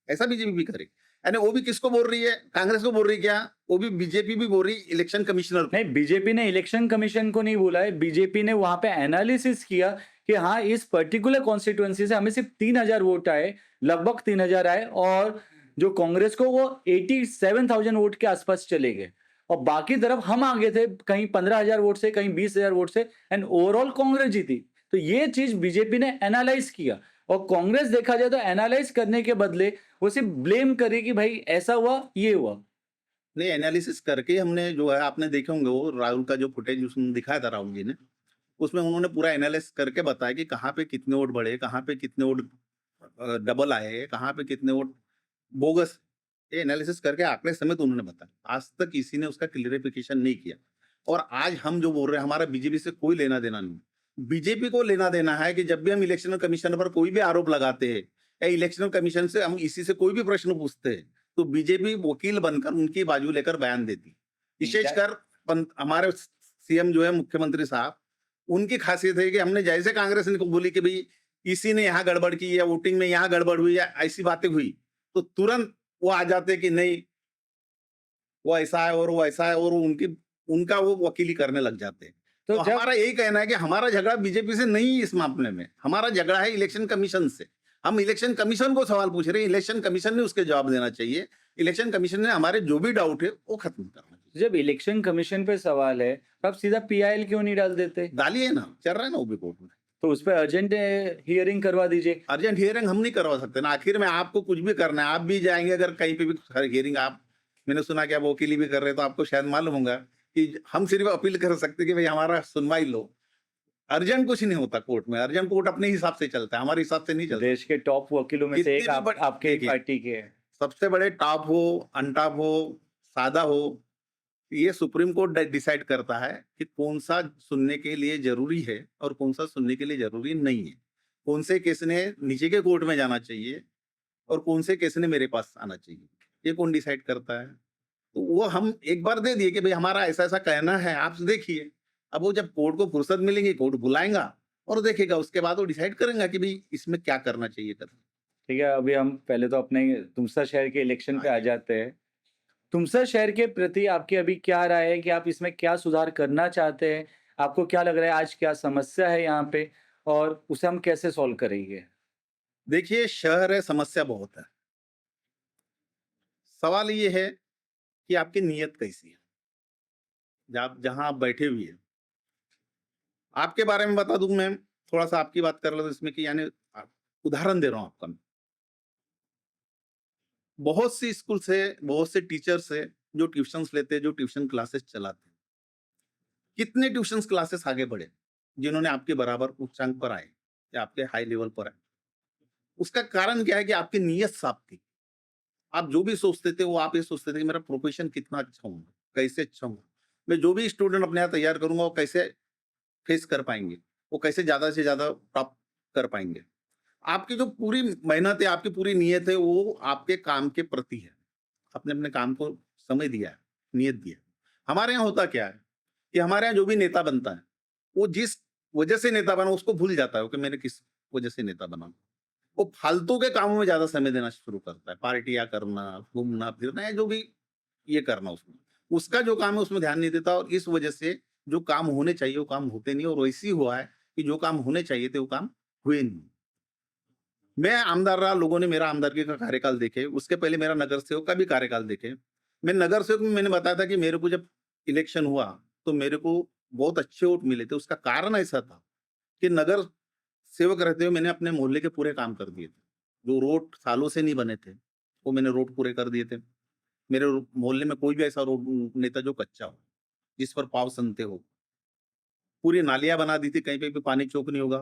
ऐसा बीजेपी भी करे, यानी वो भी किसको बोल रही है, कांग्रेस को बोल रही है क्या, वो भी बीजेपी भी बोल रही इलेक्शन कमिश्नर को। नहीं, बीजेपी ने इलेक्शन कमीशन को नहीं बोला है, बीजेपी ने वहां पे एनालिसिस किया कि हाँ इस पर्टिकुलर कॉन्स्टिट्यूएंसी से हमें सिर्फ 3000 वोट आए, लगभग 3000 आए, और जो कांग्रेस को वो 87,000 वोट के आसपास चले गए, और बाकी तरफ हम आगे थे, कहीं 15,000 वोट से, कहीं 20,000 वोट से, एंड ओवरऑल कांग्रेस जीती। तो ये चीज बीजेपी ने एनालाइज किया, और कांग्रेस देखा जाए तो एनालाइज करने के बदले वो सिर्फ ब्लेम करे कि भाई ऐसा हुआ, ये हुआ। नहीं, एनालिसिस करके हमने जो है, आपने देखे होंगे वो राहुल का जो फुटेज उसमें दिखाया था राहुल जी ने, उसमें उन्होंने पूरा एनालिसिस करके बताया कि कहाँ पे कितने वोट बढ़े, कहाँ पे कितने वोट डबल आए, कहाँ पे कितने वोट बोगस। ये एनालिसिस करके आंकड़े समेत उन्होंने बताया। आज तक किसी ने उसका क्लियरिफिकेशन नहीं किया। और आज हम जो बोल रहे हैं, हमारा बीजेपी से कोई लेना देना नहीं। बीजेपी को लेना देना है कि जब भी हम इलेक्शन कमीशन पर कोई भी आरोप लगाते हैं या इलेक्शन कमीशन से हम इसी से कोई भी प्रश्न पूछते हैं, तो बीजेपी वकील बनकर उनकी बाजू लेकर बयान देती। विशेषकर हमारे सीएम जो है, मुख्यमंत्री साहब, उनकी खासियत है कि हमने जैसे कांग्रेस ने बोली कि भाई इसी ने यहाँ गड़बड़ की या वोटिंग में यहाँ गड़बड़ हुई या ऐसी बातें हुई, तो तुरंत वो आ जाते कि नहीं वो ऐसा है और वो ऐसा है, और उनका वो वकीली करने लग जाते हैं। तो तो जब हमारा यही कहना है कि हमारा झगड़ा बीजेपी से नहीं, इस मामले में हमारा झगड़ा है इलेक्शन कमीशन से। हम इलेक्शन कमीशन को सवाल पूछ रहे हैं, इलेक्शन कमीशन ने उसके जवाब देना चाहिए। इलेक्शन कमीशन ने हमारे जो भी डाउट है वो खत्म करना चाहिए। जब इलेक्शन कमीशन पे सवाल है, तो आप सीधा पीआईएल क्यों नहीं डाल देते? डालिए ना, चल रहा है ना वो भी कोर्ट में। तो उस पे अर्जेंट हियरिंग करवा दीजिए। अर्जेंट हियरिंग हम नहीं करवा सकते ना, आखिर में आपको कुछ भी करना है, आप भी जाएंगे अगर कहीं पे भी हियरिंग, आप, मैंने सुना कि आप वकीली भी कर रहे हैं, तो आपको शायद मालूम होगा कि हम सिर्फ अपील कर सकते कि भाई हमारा सुनवाई लो। अर्जेंट कुछ नहीं होता कोर्ट में, अर्जेंट कोर्ट अपने हिसाब से चलता है, हमारे हिसाब से नहीं चलता। देश के टॉप वकीलों में से कितनी एक भी बड़ी आपके देखिए, पार्टी के हैं। सबसे बड़े टॉप हो, अनटॉप हो, सादा हो, ये सुप्रीम कोर्ट डिसाइड करता है कि कौन सा सुनने के लिए जरूरी है और कौन सा सुनने के लिए जरूरी नहीं है, कौन से केस ने नीचे के कोर्ट में जाना चाहिए और कौन से केस ने मेरे पास आना चाहिए, ये कौन डिसाइड करता है। तो वो हम एक बार दे दिए कि भाई हमारा ऐसा ऐसा कहना है, आप देखिए। अब वो जब कोर्ट को फुर्सत मिलेंगी, कोर्ट बुलाएगा और देखेगा, उसके बाद वो डिसाइड करेगा कि भाई इसमें क्या करना चाहिए कर। ठीक है, अभी हम पहले तो अपने तुमसा शहर के इलेक्शन पे आ जाते हैं। तुमसा शहर के प्रति आपकी अभी क्या राय है कि आप इसमें क्या सुधार करना चाहते हैं? आपको क्या लग रहा है आज क्या समस्या है यहाँ पे, और उसे हम कैसे सॉल्व करेंगे? देखिए, शहर है, समस्या बहुत है। सवाल ये है कि आपकी नीयत कैसी है, जहां आप बैठे हुए हैं। आपके बारे में बता दूं मैं, थोड़ा सा आपकी बात कर लो इसमें कि यानी उदाहरण दे रहा हूं आपका मैं। बहुत सी स्कूल से, बहुत से टीचर्स है जो ट्यूशंस लेते हैं, जो ट्यूशन क्लासेस चलाते हैं। कितने ट्यूशन क्लासेस आगे बढ़े जिन्होंने आपके बराबर उच्चांक पर आए या आपके हाई लेवल पर आए। उसका कारण क्या है कि आपकी नीयत साफ थी। आप जो भी सोचते थे वो आप ये सोचते थे कि मेरा प्रोफेशन कितना अच्छा होगा, कैसे अच्छा होगा, मैं जो भी स्टूडेंट अपने यहाँ तैयार करूंगा वो कैसे फेस कर पाएंगे, वो कैसे ज्यादा से ज्यादा प्राप्त कर पाएंगे। आपकी जो पूरी मेहनत है, आपकी पूरी नीयत है, वो आपके काम के प्रति है। आपने अपने काम को समय दिया है, नियत दिया है। हमारे यहाँ होता क्या है कि हमारे यहाँ जो भी नेता बनता है, वो जिस वजह से नेता बना उसको भूल जाता है कि मैंने किस वजह से नेता बना। वो फालतू के कामों में ज्यादा समय देना शुरू करता है, पार्टियां करना, घूमना फिरना, या जो भी ये करना, उसमें उसका जो काम है उसमें ध्यान नहीं देता, और इस वजह से जो काम होने चाहिए वो काम होते नहीं, और वैसी हुआ है कि जो काम होने चाहिए थे वो काम हुए नहीं। मैं आमदार रहा, लोगों ने मेरा आमदारगी का कार्यकाल देखे, उसके पहले मेरा नगर सेवक का भी कार्यकाल देखे। मैं नगर सेवक में मैंने बताया था कि मेरे को जब इलेक्शन हुआ तो मेरे को बहुत अच्छे वोट मिले थे। उसका कारण ऐसा था कि नगर सेवक रहते हुए मैंने अपने मोहल्ले के पूरे काम कर दिए थे। जो रोड सालों से नहीं बने थे वो मैंने रोड पूरे कर दिए थे। मेरे मोहल्ले में कोई भी ऐसा रोड नहीं था जो कच्चा हो, जिस पर पाव सनते हो। पूरी नालियां बना दी थी, कहीं पे भी पानी चौक नहीं होगा।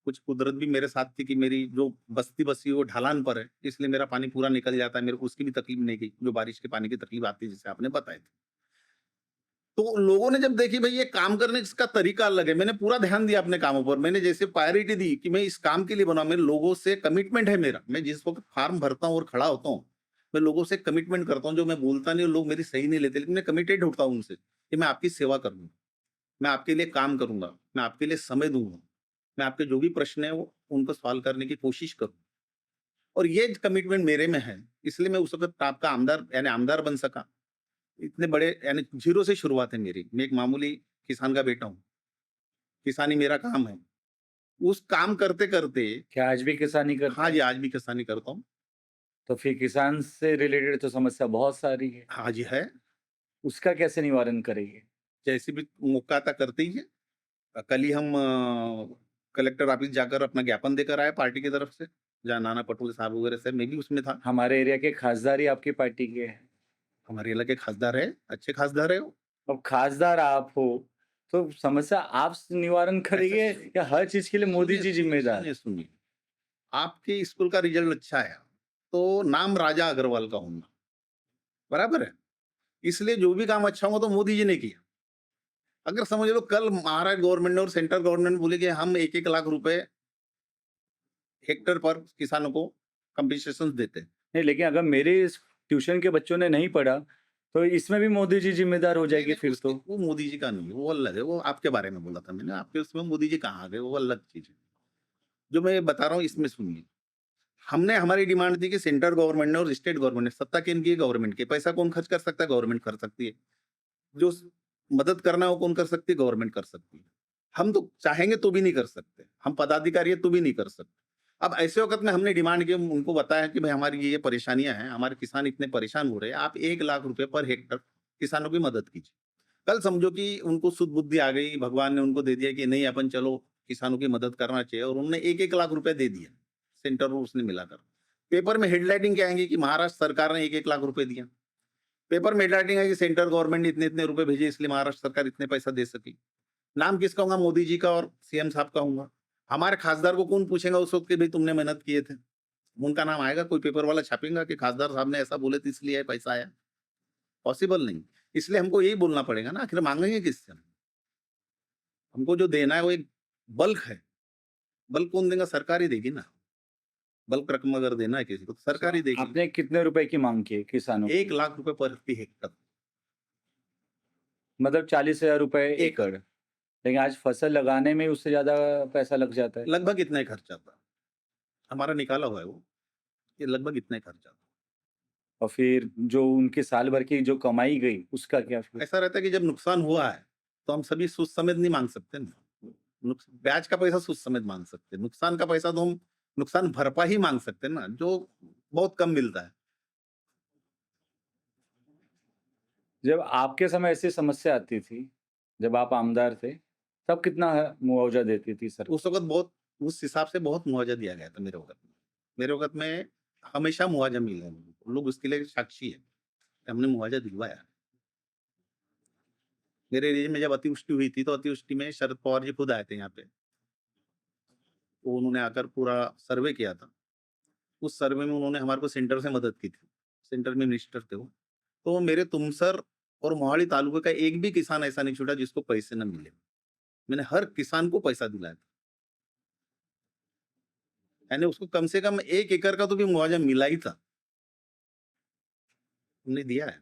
कुछ कुदरत भी मेरे साथ थी कि मेरी जो बस्ती बसी वो ढलान पर है, इसलिए मेरा पानी पूरा निकल जाता है, मेरे को उसकी भी तकलीफ नहीं की जो बारिश के पानी की तकलीफ आती है, जैसे आपने बताया था। तो लोगों ने जब देखी भाई ये काम करने का तरीका अलग है, मैंने पूरा ध्यान दिया अपने कामों पर। मैंने जैसे प्रायोरिटी दी कि मैं इस काम के लिए बना, मेरे लोगों से कमिटमेंट है मेरा। मैं जिस वक्त फॉर्म भरता हूँ और खड़ा होता हूँ, मैं लोगों से कमिटमेंट करता हूँ। जो मैं बोलता नहीं, लोग मेरी सही नहीं लेते, लेकिन मैं कमिटेड होता हूँ उनसे कि मैं आपकी सेवा करूंगा, मैं आपके लिए काम करूंगा, मैं आपके लिए समय दूंगा, मैं आपके जो भी प्रश्न है वो उनको सॉल्व करने की कोशिश करूँ। और ये कमिटमेंट मेरे में है, इसलिए मैं उस वक्त आपका आमदार यानी आमदार बन सका। इतने बड़े यानी जीरो से शुरुआत है मेरी। मैं एक मामूली किसान का बेटा हूँ, किसानी मेरा काम है। उस काम करते-करते क्या आज भी किसानी करते हाँ हैं? जी, आज भी किसानी करता हूँ। तो फिर किसान से रिलेटेड तो समस्या बहुत सारी है। हाँ जी, है। उसका कैसे निवारण करेंगे? जैसे भी मौका आता करते ही है। कल ही हम कलेक्टर ऑफिस जाकर अपना ज्ञापन देकर आए पार्टी की तरफ से, जहाँ नाना पटोले साहब वगैरह से, मैं भी उसमें था। हमारे एरिया के खासदार ही आपकी पार्टी के हैं। हमारे इलाके के खासदार है, अच्छे खासदार है वो। अब खासदार आप हो, तो समस्या आप निवारण ऐसा करेंगे या हर चीज़ के लिए मोदी सुनिए, जी सुनिए, ज़िम्मेदार? सुनिए, सुनिए। आपके स्कूल का रिजल्ट अच्छा आया, तो नाम राजा अग्रवाल का होगा, बराबर है? इसलिए जो भी काम अच्छा होगा तो मोदी जी ने किया। अगर समझ लो कल महाराष्ट्र गवर्नमेंट ने और सेंट्रल गवर्नमेंट बोले कि हम 1-1 लाख रुपए हेक्टेयर पर किसानों को कंपनसेशन देते हैं। नहीं, लेकिन अगर मेरे इस ट्यूशन के बच्चों ने नहीं पढ़ा, तो इसमें भी मोदी जी ज़िम्मेदार हो नहीं, जाएँगे नहीं, फिर तो। वो मोदी जी का नहीं है, वो अलग है, वो आपके बारे में बोला था मैंने, आपके उसमें मोदी जी कहाँ आ गए, वो अलग चीज़ है। जो मैं बता रहा हूँ इसमें सुनिए, हमने हमारी डिमांड थी कि सेंट्रल गवर्नमेंट ने और स्टेट गवर्नमेंट ने, सत्ता किनकी है? गवर्नमेंट की, पैसा कौन खर्च कर सकता है? गवर्नमेंट कर सकती है। जो मदद करना है वो कौन कर सकती है? गवर्नमेंट कर सकती है। हम तो चाहेंगे तो भी नहीं कर सकते, हम पदाधिकारी है तो भी नहीं कर सकते। अब ऐसे वक्त में हमने डिमांड की, उनको बताया कि भाई हमारी ये परेशानियां हैं, हमारे किसान इतने परेशान हो रहे हैं, आप 1 लाख रुपए पर हेक्टर किसानों की मदद कीजिए। कल समझो कि उनको सुध बुद्धि आ गई, भगवान ने उनको दे दिया कि नहीं अपन चलो किसानों की मदद करना चाहिए, और उन्होंने 1-1 लाख रुपए दे दिए सेंटर और उसने मिलाकर। पेपर में हेडलाइटिंग क्या आएंगी कि महाराष्ट्र सरकार ने 1-1 लाख रुपए दिया। पेपर में हेडलाइटिंग है कि सेंट्रल गवर्नमेंट ने इतने-इतने रुपए भेजे, इसलिए महाराष्ट्र सरकार इतने पैसा दे सकी। नाम किसका होगा? मोदी जी का और सीएम साहब का होगा। हमारे खासदार को कौन पूछेगा उस वक्त कि भाई तुमने मेहनत किए थे? उनका नाम आएगा? कोई पेपर वाला छापेगा कि खासदार साहब ने ऐसा बोले थे इसलिए ये पैसा आया? पॉसिबल नहीं। इसलिए हमको यही बोलना पड़ेगा ना, आखिर मांगेंगे किससे हम? हमको जो देना है वो एक बल्क है। बल्क कौन देगा? सरकार ही देगी ना। बल्क रकम अगर देना है किसी को तो सरकार ही देगी। आपने कितने रुपए की माँग की है किसानों की? 1 लाख रुपए प्रति हेक्टर। मतलब 40,000 रुपए एक एकड़। लेकिन आज फसल लगाने में उससे ज़्यादा पैसा लग जाता है। लगभग इतना ही खर्च आता है। हमारा निकाला हुआ है वो, ये लगभग इतना ही खर्च आता है। और फिर जो उनकी साल भर की जो कमाई गई, उसका क्या फिर? ऐसा रहता है कि जब नुकसान हुआ है, तो हम सभी सूद समेत नहीं माँग सकते ना। ब्याज का पैसा सूद समेत माँग सकते हैं। नुकसान का पैसा तो हम नुकसान भरपाई ही माँग सकते हैं ना, जो बहुत कम मिलता है। जब आपके समय ऐसी समस्या आती थी, जब आप आमदार थे, तब कितना मुआवजा देती थी सरकार? उस वक़्त बहुत उस हिसाब से बहुत मुआवज़ा दिया गया था मेरे वक़्त में। मेरे वक़्त में हमेशा मुआवज़ा मिला है लोगों को। लोग उसके लिए साक्षी हैं, कि हमने मुआवज़ा दिलवाया है। मेरे एरिया में जब अतिवृष्टि हुई थी, तो अतिवृष्टि में शरद पवार जी खुद आए थे यहाँ पे। तो उन्होंने आकर पूरा सर्वे किया था। उस सर्वे में उन्होंने हमारे को सेंटर से मदद की थी। सेंटर में मिनिस्टर थे वो। तो मेरे तुमसर और मोहाली तालुके का एक भी किसान ऐसा नहीं छूटा जिसको पैसे ना मिले। मैंने हर किसान को पैसा दिलाया था। यानी उसको कम से कम 1 एकड़ का तो भी मुआवज़ा मिला ही था। हमने दिया है।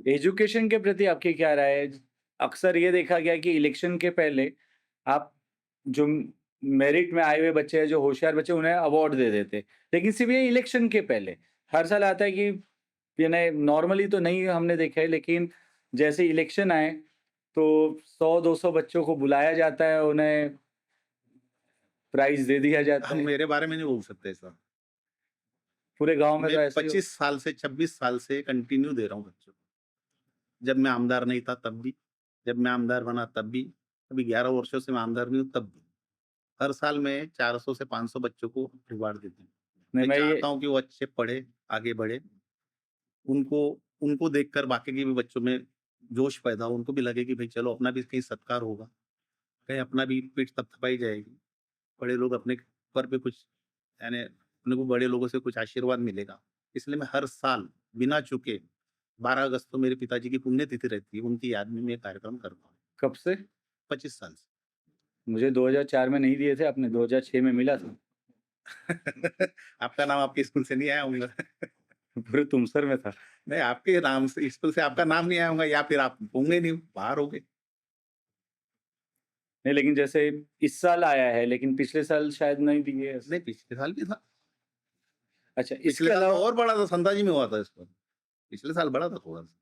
एजुकेशन के प्रति आपकी क्या राय है? अक्सर ये देखा गया कि इलेक्शन के पहले आप जो मेरिट में आए हुए बच्चे हैं, जो होशियार बच्चे उन्हें अवार्ड दे देते। लेकिन सिर्फ़ ये इलेक्शन के पहले, हर साल आता है कि यानी नॉर्मली तो नहीं हमने देखा है, लेकिन जैसे इलेक्शन आए, तो 100-200 बच्चों को बुलाया जाता है, उन्हें प्राइज़ दे दिया जाता हम है। मेरे बारे में नहीं बोल सकते ऐसा। पूरे गाँव में मैं तो ऐसे ही हो 25 साल से 26 साल से कंटिन्यू दे रहा हूँ बच्चों को। जब मैं आमदार नहीं था तब भी, जब मैं आमदार बना तब भी, अभी 11 वर्षों से मैं आमदार नहीं हूँ तब भी। हर साल मैं 400 से 500 बच्चों को रिवार्ड देता हूँ। नहीं, मैं मैं ये चाहता हूँ कि वो अच्छे पढ़े, आगे बढ़े। उनको उनको देखकर बाकी के भी बच्चों में जोश पैदा हो, उनको भी लगे कि भाई चलो अपना भी कहीं सत्कार होगा, कहीं अपना भी पीठ थपथपाई जाएगी। बड़े लोग अपने पर पे कुछ यानी अपने को बड़े लोगों से कुछ आशीर्वाद मिलेगा। इसलिए मैं हर साल बिना चूके 12 अगस्त को मेरे पिताजी की पुण्यतिथि रहती है, उनकी याद में मैं ये कार्यक्रम करता हूँ। कब से? 25 साल मुझे 2004 में नहीं दिए थे आपने, 2006 में मिला था। से। आपका नाम आपके स्कूल से नहीं आया होगा। पूरे तुमसर में था। नहीं, आपके नाम से स्कूल से आपका नाम नहीं आया होगा, या फिर आप होंगे नहीं, बाहर होंगे। नहीं, लेकिन जैसे इस साल आया है, लेकिन पिछले साल शायद नहीं दिए ऐसे। नहीं, पिछले साल भी था। अच्छा, पिछले इसके साल तो अलावा और बड़ा था, संताजी में हुआ था इस पर। पिछले साल बड़ा था थोड़ा-सा।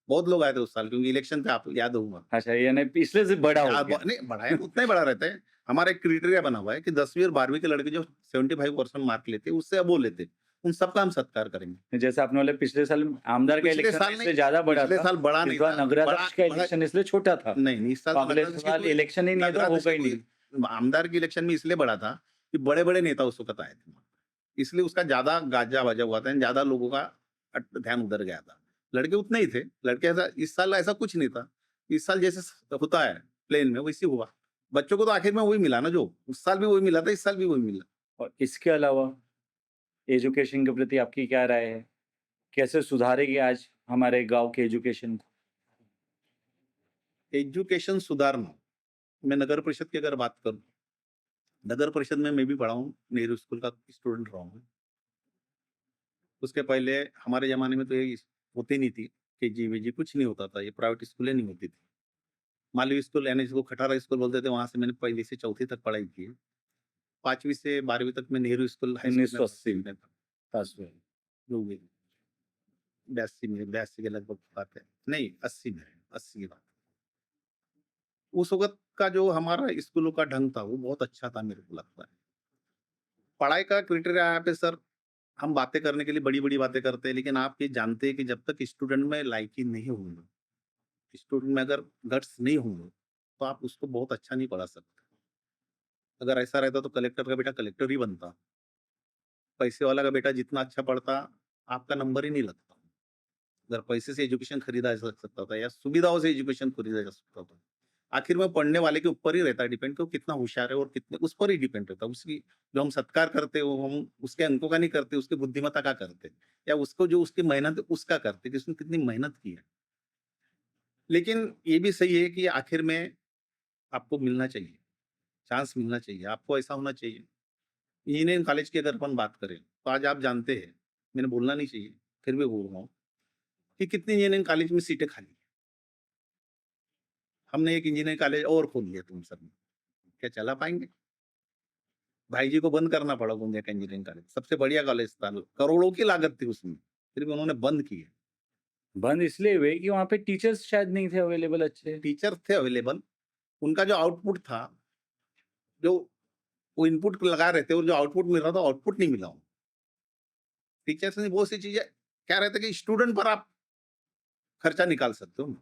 बहुत लोग आए थे उस साल, क्योंकि इलेक्शन थे, आप याद होगा। अच्छा, यानी पिछले से बड़ा हो या गया। नहीं बड़ा है, उतना ही बड़ा रहता है। हमारा एक क्राइटेरिया बना हुआ है कि 10वीं और 12वीं के लड़के जो 75% मार्क लेते हैं, उससे अबोव लेते हैं, उन सबका हम सत्कार करेंगे। जैसे आपने बोले पिछले साल आमदार का पिछले इलेक्शन साल इसलिए नहीं, ज्यादा बड़ा पिछले था, साल बड़ा इस नहीं बार था, नगराध्यक्ष का बड़ा इलेक्शन इसलिए छोटा था। नहीं, इस साल तो अगले नगराध्यक्ष साल की इलेक्शन ही नहीं था, नगराध्यक्ष होगा ही की नहीं। आमदार के इलेक्शन में इसलिए बड़ा था कि बड़े-बड़े नेता उस वक़्त आए थे। इसलिए उसका ज़्यादा गाजा-वाजा हुआ था, ज़्यादा लोगों का ध्यान उधर गया था। लड़के उतने ही थे, लड़के ऐसा इस साल ऐसा कुछ नहीं था। इस साल जैसे होता है प्लेन में, वैसे हुआ। बच्चों को तो आखिर में वही मिला ना, जो उस साल भी वही मिला था, इस साल भी वही मिला। और इसके अलावा एजुकेशन के प्रति आपकी क्या राय है? कैसे सुधारेगी आज हमारे गांव के एजुकेशन को? एजुकेशन सुधारना, मैं नगर परिषद की अगर बात करूँ, नगर परिषद में मैं भी पढ़ा हूँ, नेहरू स्कूल का स्टूडेंट रहा हूँ मैं। उसके पहले हमारे ज़माने में तो ये होती नहीं थी, केजी-वेजी कुछ नहीं होता था, ये प्राइवेट स्कूलें नहीं होती थी। मालवीय स्कूल, यानी जिसको खटारा स्कूल बोलते थे, वहाँ से मैंने पहली से चौथी तक पढ़ाई की है। 5वीं से 12वीं तक मैं नेहरू स्कूल हाई स्कूल में 1980 में था। पास हुए। जो भी 82 के लगभग बात है। नहीं, 80 में है, 80 की बात। उस वक़्त का जो हमारा स्कूलों का ढंग था, वो बहुत अच्छा था मेरे को लगता है। पढ़ाई का क्राइटेरिया यहाँ पे सर, हम बातें करने के लिए बड़ी-बड़ी बातें करते हैं, लेकिन आप ये जानते हैं कि जब तक स्टूडेंट में लायकी नहीं होंगे, स्टूडेंट में अगर गट्स नहीं होंगे, तो आप उसको बहुत अच्छा नहीं पढ़ा सकते। अगर ऐसा रहता तो कलेक्टर का बेटा कलेक्टर ही बनता। पैसे वाला का बेटा जितना अच्छा पढ़ता, आपका नंबर ही नहीं लगता। अगर पैसे से एजुकेशन खरीदा जा सकता था या सुविधाओं से एजुकेशन खरीदा जा सकता था। आखिर में पढ़ने वाले के ऊपर ही रहता है डिपेंड, कि वो कितना होशियार है और कितने, उस पर ही डिपेंड रहता है। उसकी जो हम सत्कार करते हैं, वो हम उसके अंकों का नहीं करते, उसकी बुद्धिमत्ता का करते हैं, या उसको जो उसकी मेहनत है उसका करते हैं कि उसने कितनी मेहनत की है। लेकिन ये भी सही है कि आखिर में आपको मिलना चाहिए, चांस मिलना चाहिए, आपको ऐसा होना चाहिए। इंजीनियरिंग कॉलेज की अगर अपन बात करें, तो आज आप जानते हैं, मैंने बोलना नहीं चाहिए, फिर भी बोल रहा हूँ, कि कितनी इंजीनियरिंग कॉलेज में सीटें खाली हैं। हमने एक इंजीनियरिंग कॉलेज और खोल लिया तुम सब में, क्या चला पाएँगे? भाई जी को बंद करना पड़ा गोंदिया का इंजीनियरिंग कॉलेज, सबसे बढ़िया कॉलेज था, करोड़ों की लागत थी उसमें, फिर भी उन्होंने बंद किया। बंद इसलिए हुए कि वहाँ पे टीचर्स शायद नहीं थे अवेलेबल अच्छे। टीचर थे अवेलेबल, उनका जो आउटपुट था, जो वो इनपुट लगा रहे थे और जो आउटपुट मिल रहा था, आउटपुट नहीं मिला। टीचर्स ने बहुत सी चीज़ें, क्या रहता है कि स्टूडेंट पर आप खर्चा निकाल सकते हो।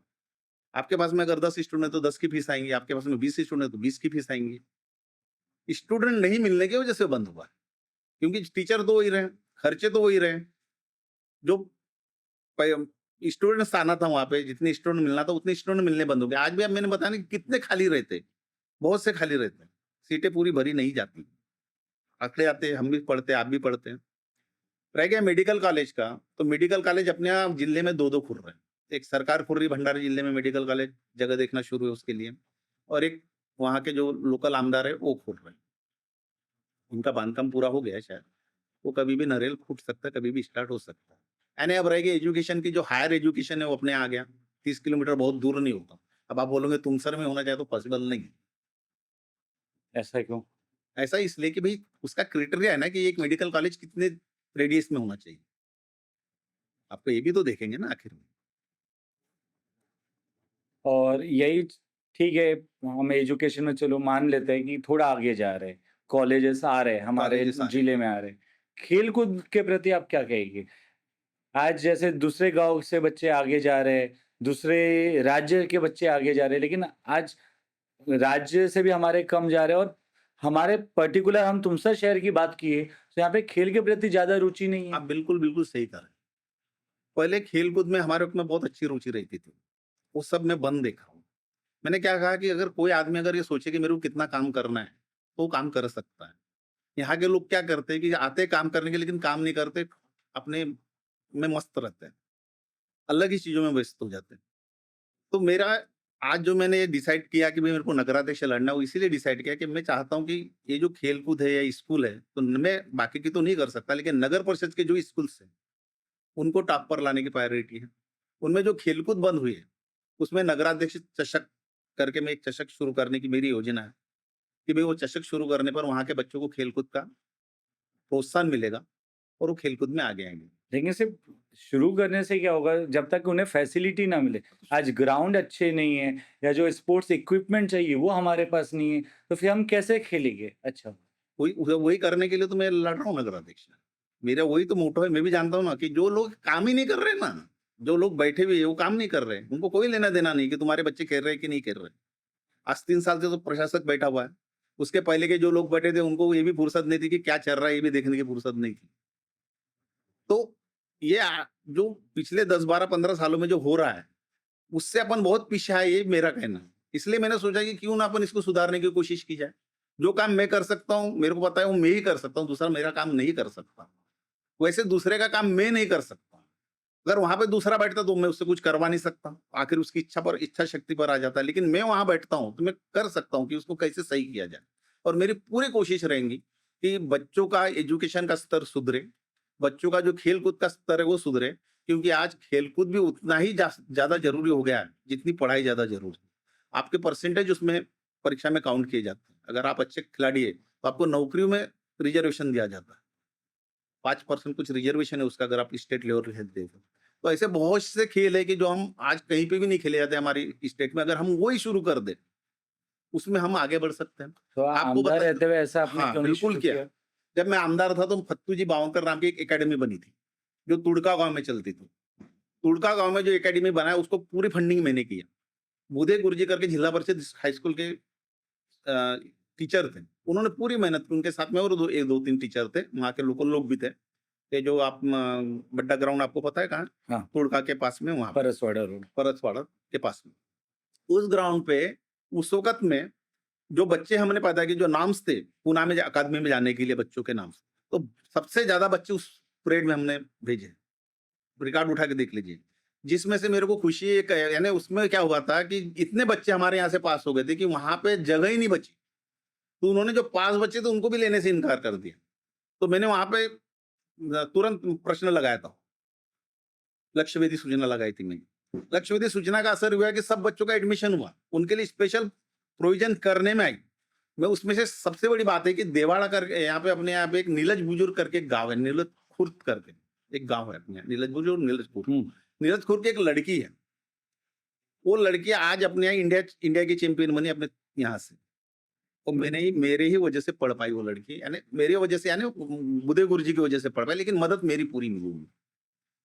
आपके पास में अगर 10 स्टूडेंट है तो 10 की फीस आएँगी, आपके पास में 20 स्टूडेंट है तो 20 की फीस आएँगी। स्टूडेंट नहीं मिलने की वजह से बंद हुआ है, क्योंकि टीचर तो वही रहे, खर्चे तो वही रहे। जो स्टूडेंट्स आना था वहाँ पे, जितने स्टूडेंट मिलना था उतने स्टूडेंट मिलने बंद हो गए। आज भी अब मैंने बताया ना कि कितने खाली रहते, बहुत से खाली रहते हैं, सीटें पूरी भरी नहीं जाती। आंकड़े आते हैं, हम भी पढ़ते हैं, आप भी पढ़ते हैं। रह गया मेडिकल कॉलेज का, तो मेडिकल कॉलेज अपने आप जिले में 2-2 खुल रहे हैं। एक सरकार खुल रही है भंडारी जिले में मेडिकल कॉलेज, जगह देखना शुरू है उसके लिए, और एक वहाँ के जो लोकल आमदार है वो खोल रहे हैं। उनका बांधकाम पूरा हो गया है शायद, वो कभी भी नरेल फूट सकता है, कभी भी स्टार्ट हो सकता है। यानी अब रह गई एजुकेशन की, जो हायर एजुकेशन है वो अपने आ गया, 30 किलोमीटर बहुत दूर नहीं होता। अब आप बोलोगे तुमसर में होना चाहिए, तो पॉसिबल नहीं है। ऐसा क्यों? ऐसा इसलिए कि भाई उसका क्राइटेरिया है ना कि एक मेडिकल कॉलेज कितने रेडियस में होना चाहिए। आपको ये भी तो देखेंगे ना आखिर में। और यही ठीक है, हम एजुकेशन में चलो मान लेते हैं कि थोड़ा आगे जा रहे हैं, कॉलेजेस आ रहे हैं, हमारे कॉलेजेस आ रहे जिले में आ रहे हैं। खेल-कूद के प्रति आप क्या कहेंगे? आज जैसे दूसरे गाँव से बच्चे आगे जा रहे हैं, दूसरे राज्य के बच्चे आगे जा रहे हैं, लेकिन आज राज्य से भी हमारे कम जा रहे हैं और हमारे पर्टिकुलर हम तुमसर शहर की बात किए, तो यहाँ पे खेल के प्रति ज़्यादा रुचि नहीं आप है। बिल्कुल, बिल्कुल सही कह रहे हैं। पहले खेल-कूद में हमारे वक़्त में बहुत अच्छी रुचि रहती थी। वो सब मैं बंद देखा हूँ। मैंने क्या कहा कि अगर कोई आदमी अगर ये सोचे कि मेरे को कितना काम करना है, तो वो काम कर सकता है। यहाँ के लोग क्या करते हैं कि आते हैं काम करने के लिए, लेकिन काम नहीं करते, अपने में मस्त रहते हैं। अलग ही चीज़ों में व्यस्त हो जाते हैं। तो मेरा आज जो मैंने ये डिसाइड किया कि भाई मेरे को नगराध्यक्ष लड़ना है, वो इसीलिए डिसाइड किया कि मैं चाहता हूँ कि ये जो खेल-कूद है या स्कूल है, तो मैं बाकी की तो नहीं कर सकता, लेकिन नगर परिषद के जो स्कूल्स हैं, उनको टॉप पर लाने की प्रायोरिटी है। उनमें जो खेल-कूद बंद हुई है, उसमें नगराध्यक्ष चषक करके मैं एक चषक शुरू करने की मेरी योजना है, कि भाई वो चषक शुरू करने पर वहाँ के बच्चों को खेल-कूद का प्रोत्साहन मिलेगा और वो खेल-कूद में आगे आएँगे। लेकिन सिर्फ शुरू करने से क्या होगा जब तक उन्हें फैसिलिटी ना मिले। आज ग्राउंड अच्छे नहीं है या जो स्पोर्ट्स इक्विपमेंट चाहिए वो हमारे पास नहीं है, तो फिर हम कैसे खेलेंगे? अच्छा। वही वही करने के लिए तो मैं लड़ रहा हूँ नगराध्यक्ष। मेरा वही तो मोटो है, मैं भी जानता हूँ ना कि जो लोग काम ही नहीं कर रहे ना, जो लोग बैठे हुए हैं वो काम नहीं कर रहे, उनको कोई लेना-देना नहीं कि तुम्हारे बच्चे खेल रहे हैं कि नहीं खेल रहे। आज 3 साल से तो प्रशासक बैठा हुआ है। उसके पहले के जो लोग बैठे थे उनको ये भी फुर्सत नहीं थी कि क्या चल रहा है, ये भी देखने की फुर्सत नहीं थी। तो ये जो पिछले 10, 12, 15 सालों में जो हो रहा है, उससे अपन बहुत पीछे है, ये मेरा कहना है। इसलिए मैंने सोचा कि क्यों ना अपन इसको सुधारने की कोशिश की जाए। जो काम मैं कर सकता हूँ, मेरे को पता है वो मैं ही कर सकता हूँ, दूसरा मेरा काम नहीं कर सकता। वैसे दूसरे का काम मैं नहीं कर सकता। अगर वहाँ पे दूसरा बैठता तो मैं उससे कुछ करवा नहीं सकता। आखिर उसकी इच्छा शक्ति पर आ जाता है। लेकिन मैं वहाँ बैठता हूँ, तो मैं कर सकता हूँ कि उसको कैसे सही किया जाए। और मेरी पूरी कोशिश रहेगी कि बच्चों का एजुकेशन का स्तर सुधरे, बच्चों का जो खेल-कूद का स्तर है वो सुधरे, क्योंकि आज खेल-कूद भी उतना ही ज़्यादा ज़रूरी हो गया है, जितनी पढ़ाई ज़्यादा ज़रूरी है। आपके परसेंटेज उसमें परीक्षा में काउंट किए जाते हैं। अगर आप अच्छे खिलाड़ी हैं, तो आपको नौकरियों में रिजर्वेशन दिया जाता है। 5% कुछ रिजर्वेशन है उसका, अगर आप स्टेट लेवल पे खेलते हैं तो। तो ऐसे बहुत से खेल है कि जो हम आज कहीं पे भी नहीं खेले जाते हमारी स्टेट में, अगर हम वही शुरू कर दें, उसमें हम आगे बढ़ सकते हैं। तो आपको आमदार बता रहते हुए ऐसा आपने हाँ, क्यों नहीं बिल्कुल शुरू किया। किया? जब मैं आमदार था तो फत्तू जी बावनकर नाम की एक एकेडमी बनी थी, जो तुड़का गाँव में चलती थी। तुड़का गाँव में जो एकेडमी बना है उसको पूरी फंडिंग मैंने किया। बुधे गुरुजी करके जिला परिषद हाई स्कूल के टीचर थे। उन्होंने पूरी मेहनत की, उनके साथ में और 2-3 टीचर थे, वहाँ के लोकल लोग भी थे। ये जो आप बड्डा ग्राउंड आपको पता है कहाँ है? हाँ, तुड़का के पास में वहाँ पे, परसवाड़ा रोड। परसवाड़ा के पास में। उस ग्राउंड पे उस वक़्त में जो बच्चे हमने पैदा किए, जो नाम्स थे, पूना में अकादमी में जाने के लिए बच्चों के नाम्स, तो सबसे ज़्यादा बच्चे उस परेड में हमने भेजे। रिकॉर्ड उठा के देख लीजिए। जिसमें से मेरे को खुशी एक है, यानी उसमें क्या हुआ था कि इतने बच्चे हमारे यहाँ से पास हो गए थे कि वहाँ पे जगह ही नहीं बची। तो उन्होंने जो पास बचे थे उनको भी लेने से इनकार कर दिया। तो मैंने वहाँ पे तुरंत प्रश्न लगाया था। लक्ष्यवेधी सूचना लगाई थी मैंने। लक्ष्यवेधी सूचना का असर हुआ कि सब बच्चों का एडमिशन हुआ। उनके लिए स्पेशल प्रोविज़न करने में आई। मैं उसमें से सबसे बड़ी बात है कि देवाड़ा करके यहाँ पे अपने यहाँ पे एक नीलज बुजुर्ग करके एक गाँव है, नीलज खुर्द करके एक गाँव है अपने यहाँ, नीलज बुजुर्ग, नीलज खुर्द। हुँ। नीलज खुर्द की एक लड़की है। वो लड़की आज अपने यहाँ इंडिया इंडिया की चैंपियन बनी अपने यहाँ से। और मेरे ही वजह से पढ़ पाई वो लड़की, यानी मेरी वजह से, यानी बुधे गुरुजी की वजह से पढ़ पाई, लेकिन मदद मेरी पूरी मिली उन्हें।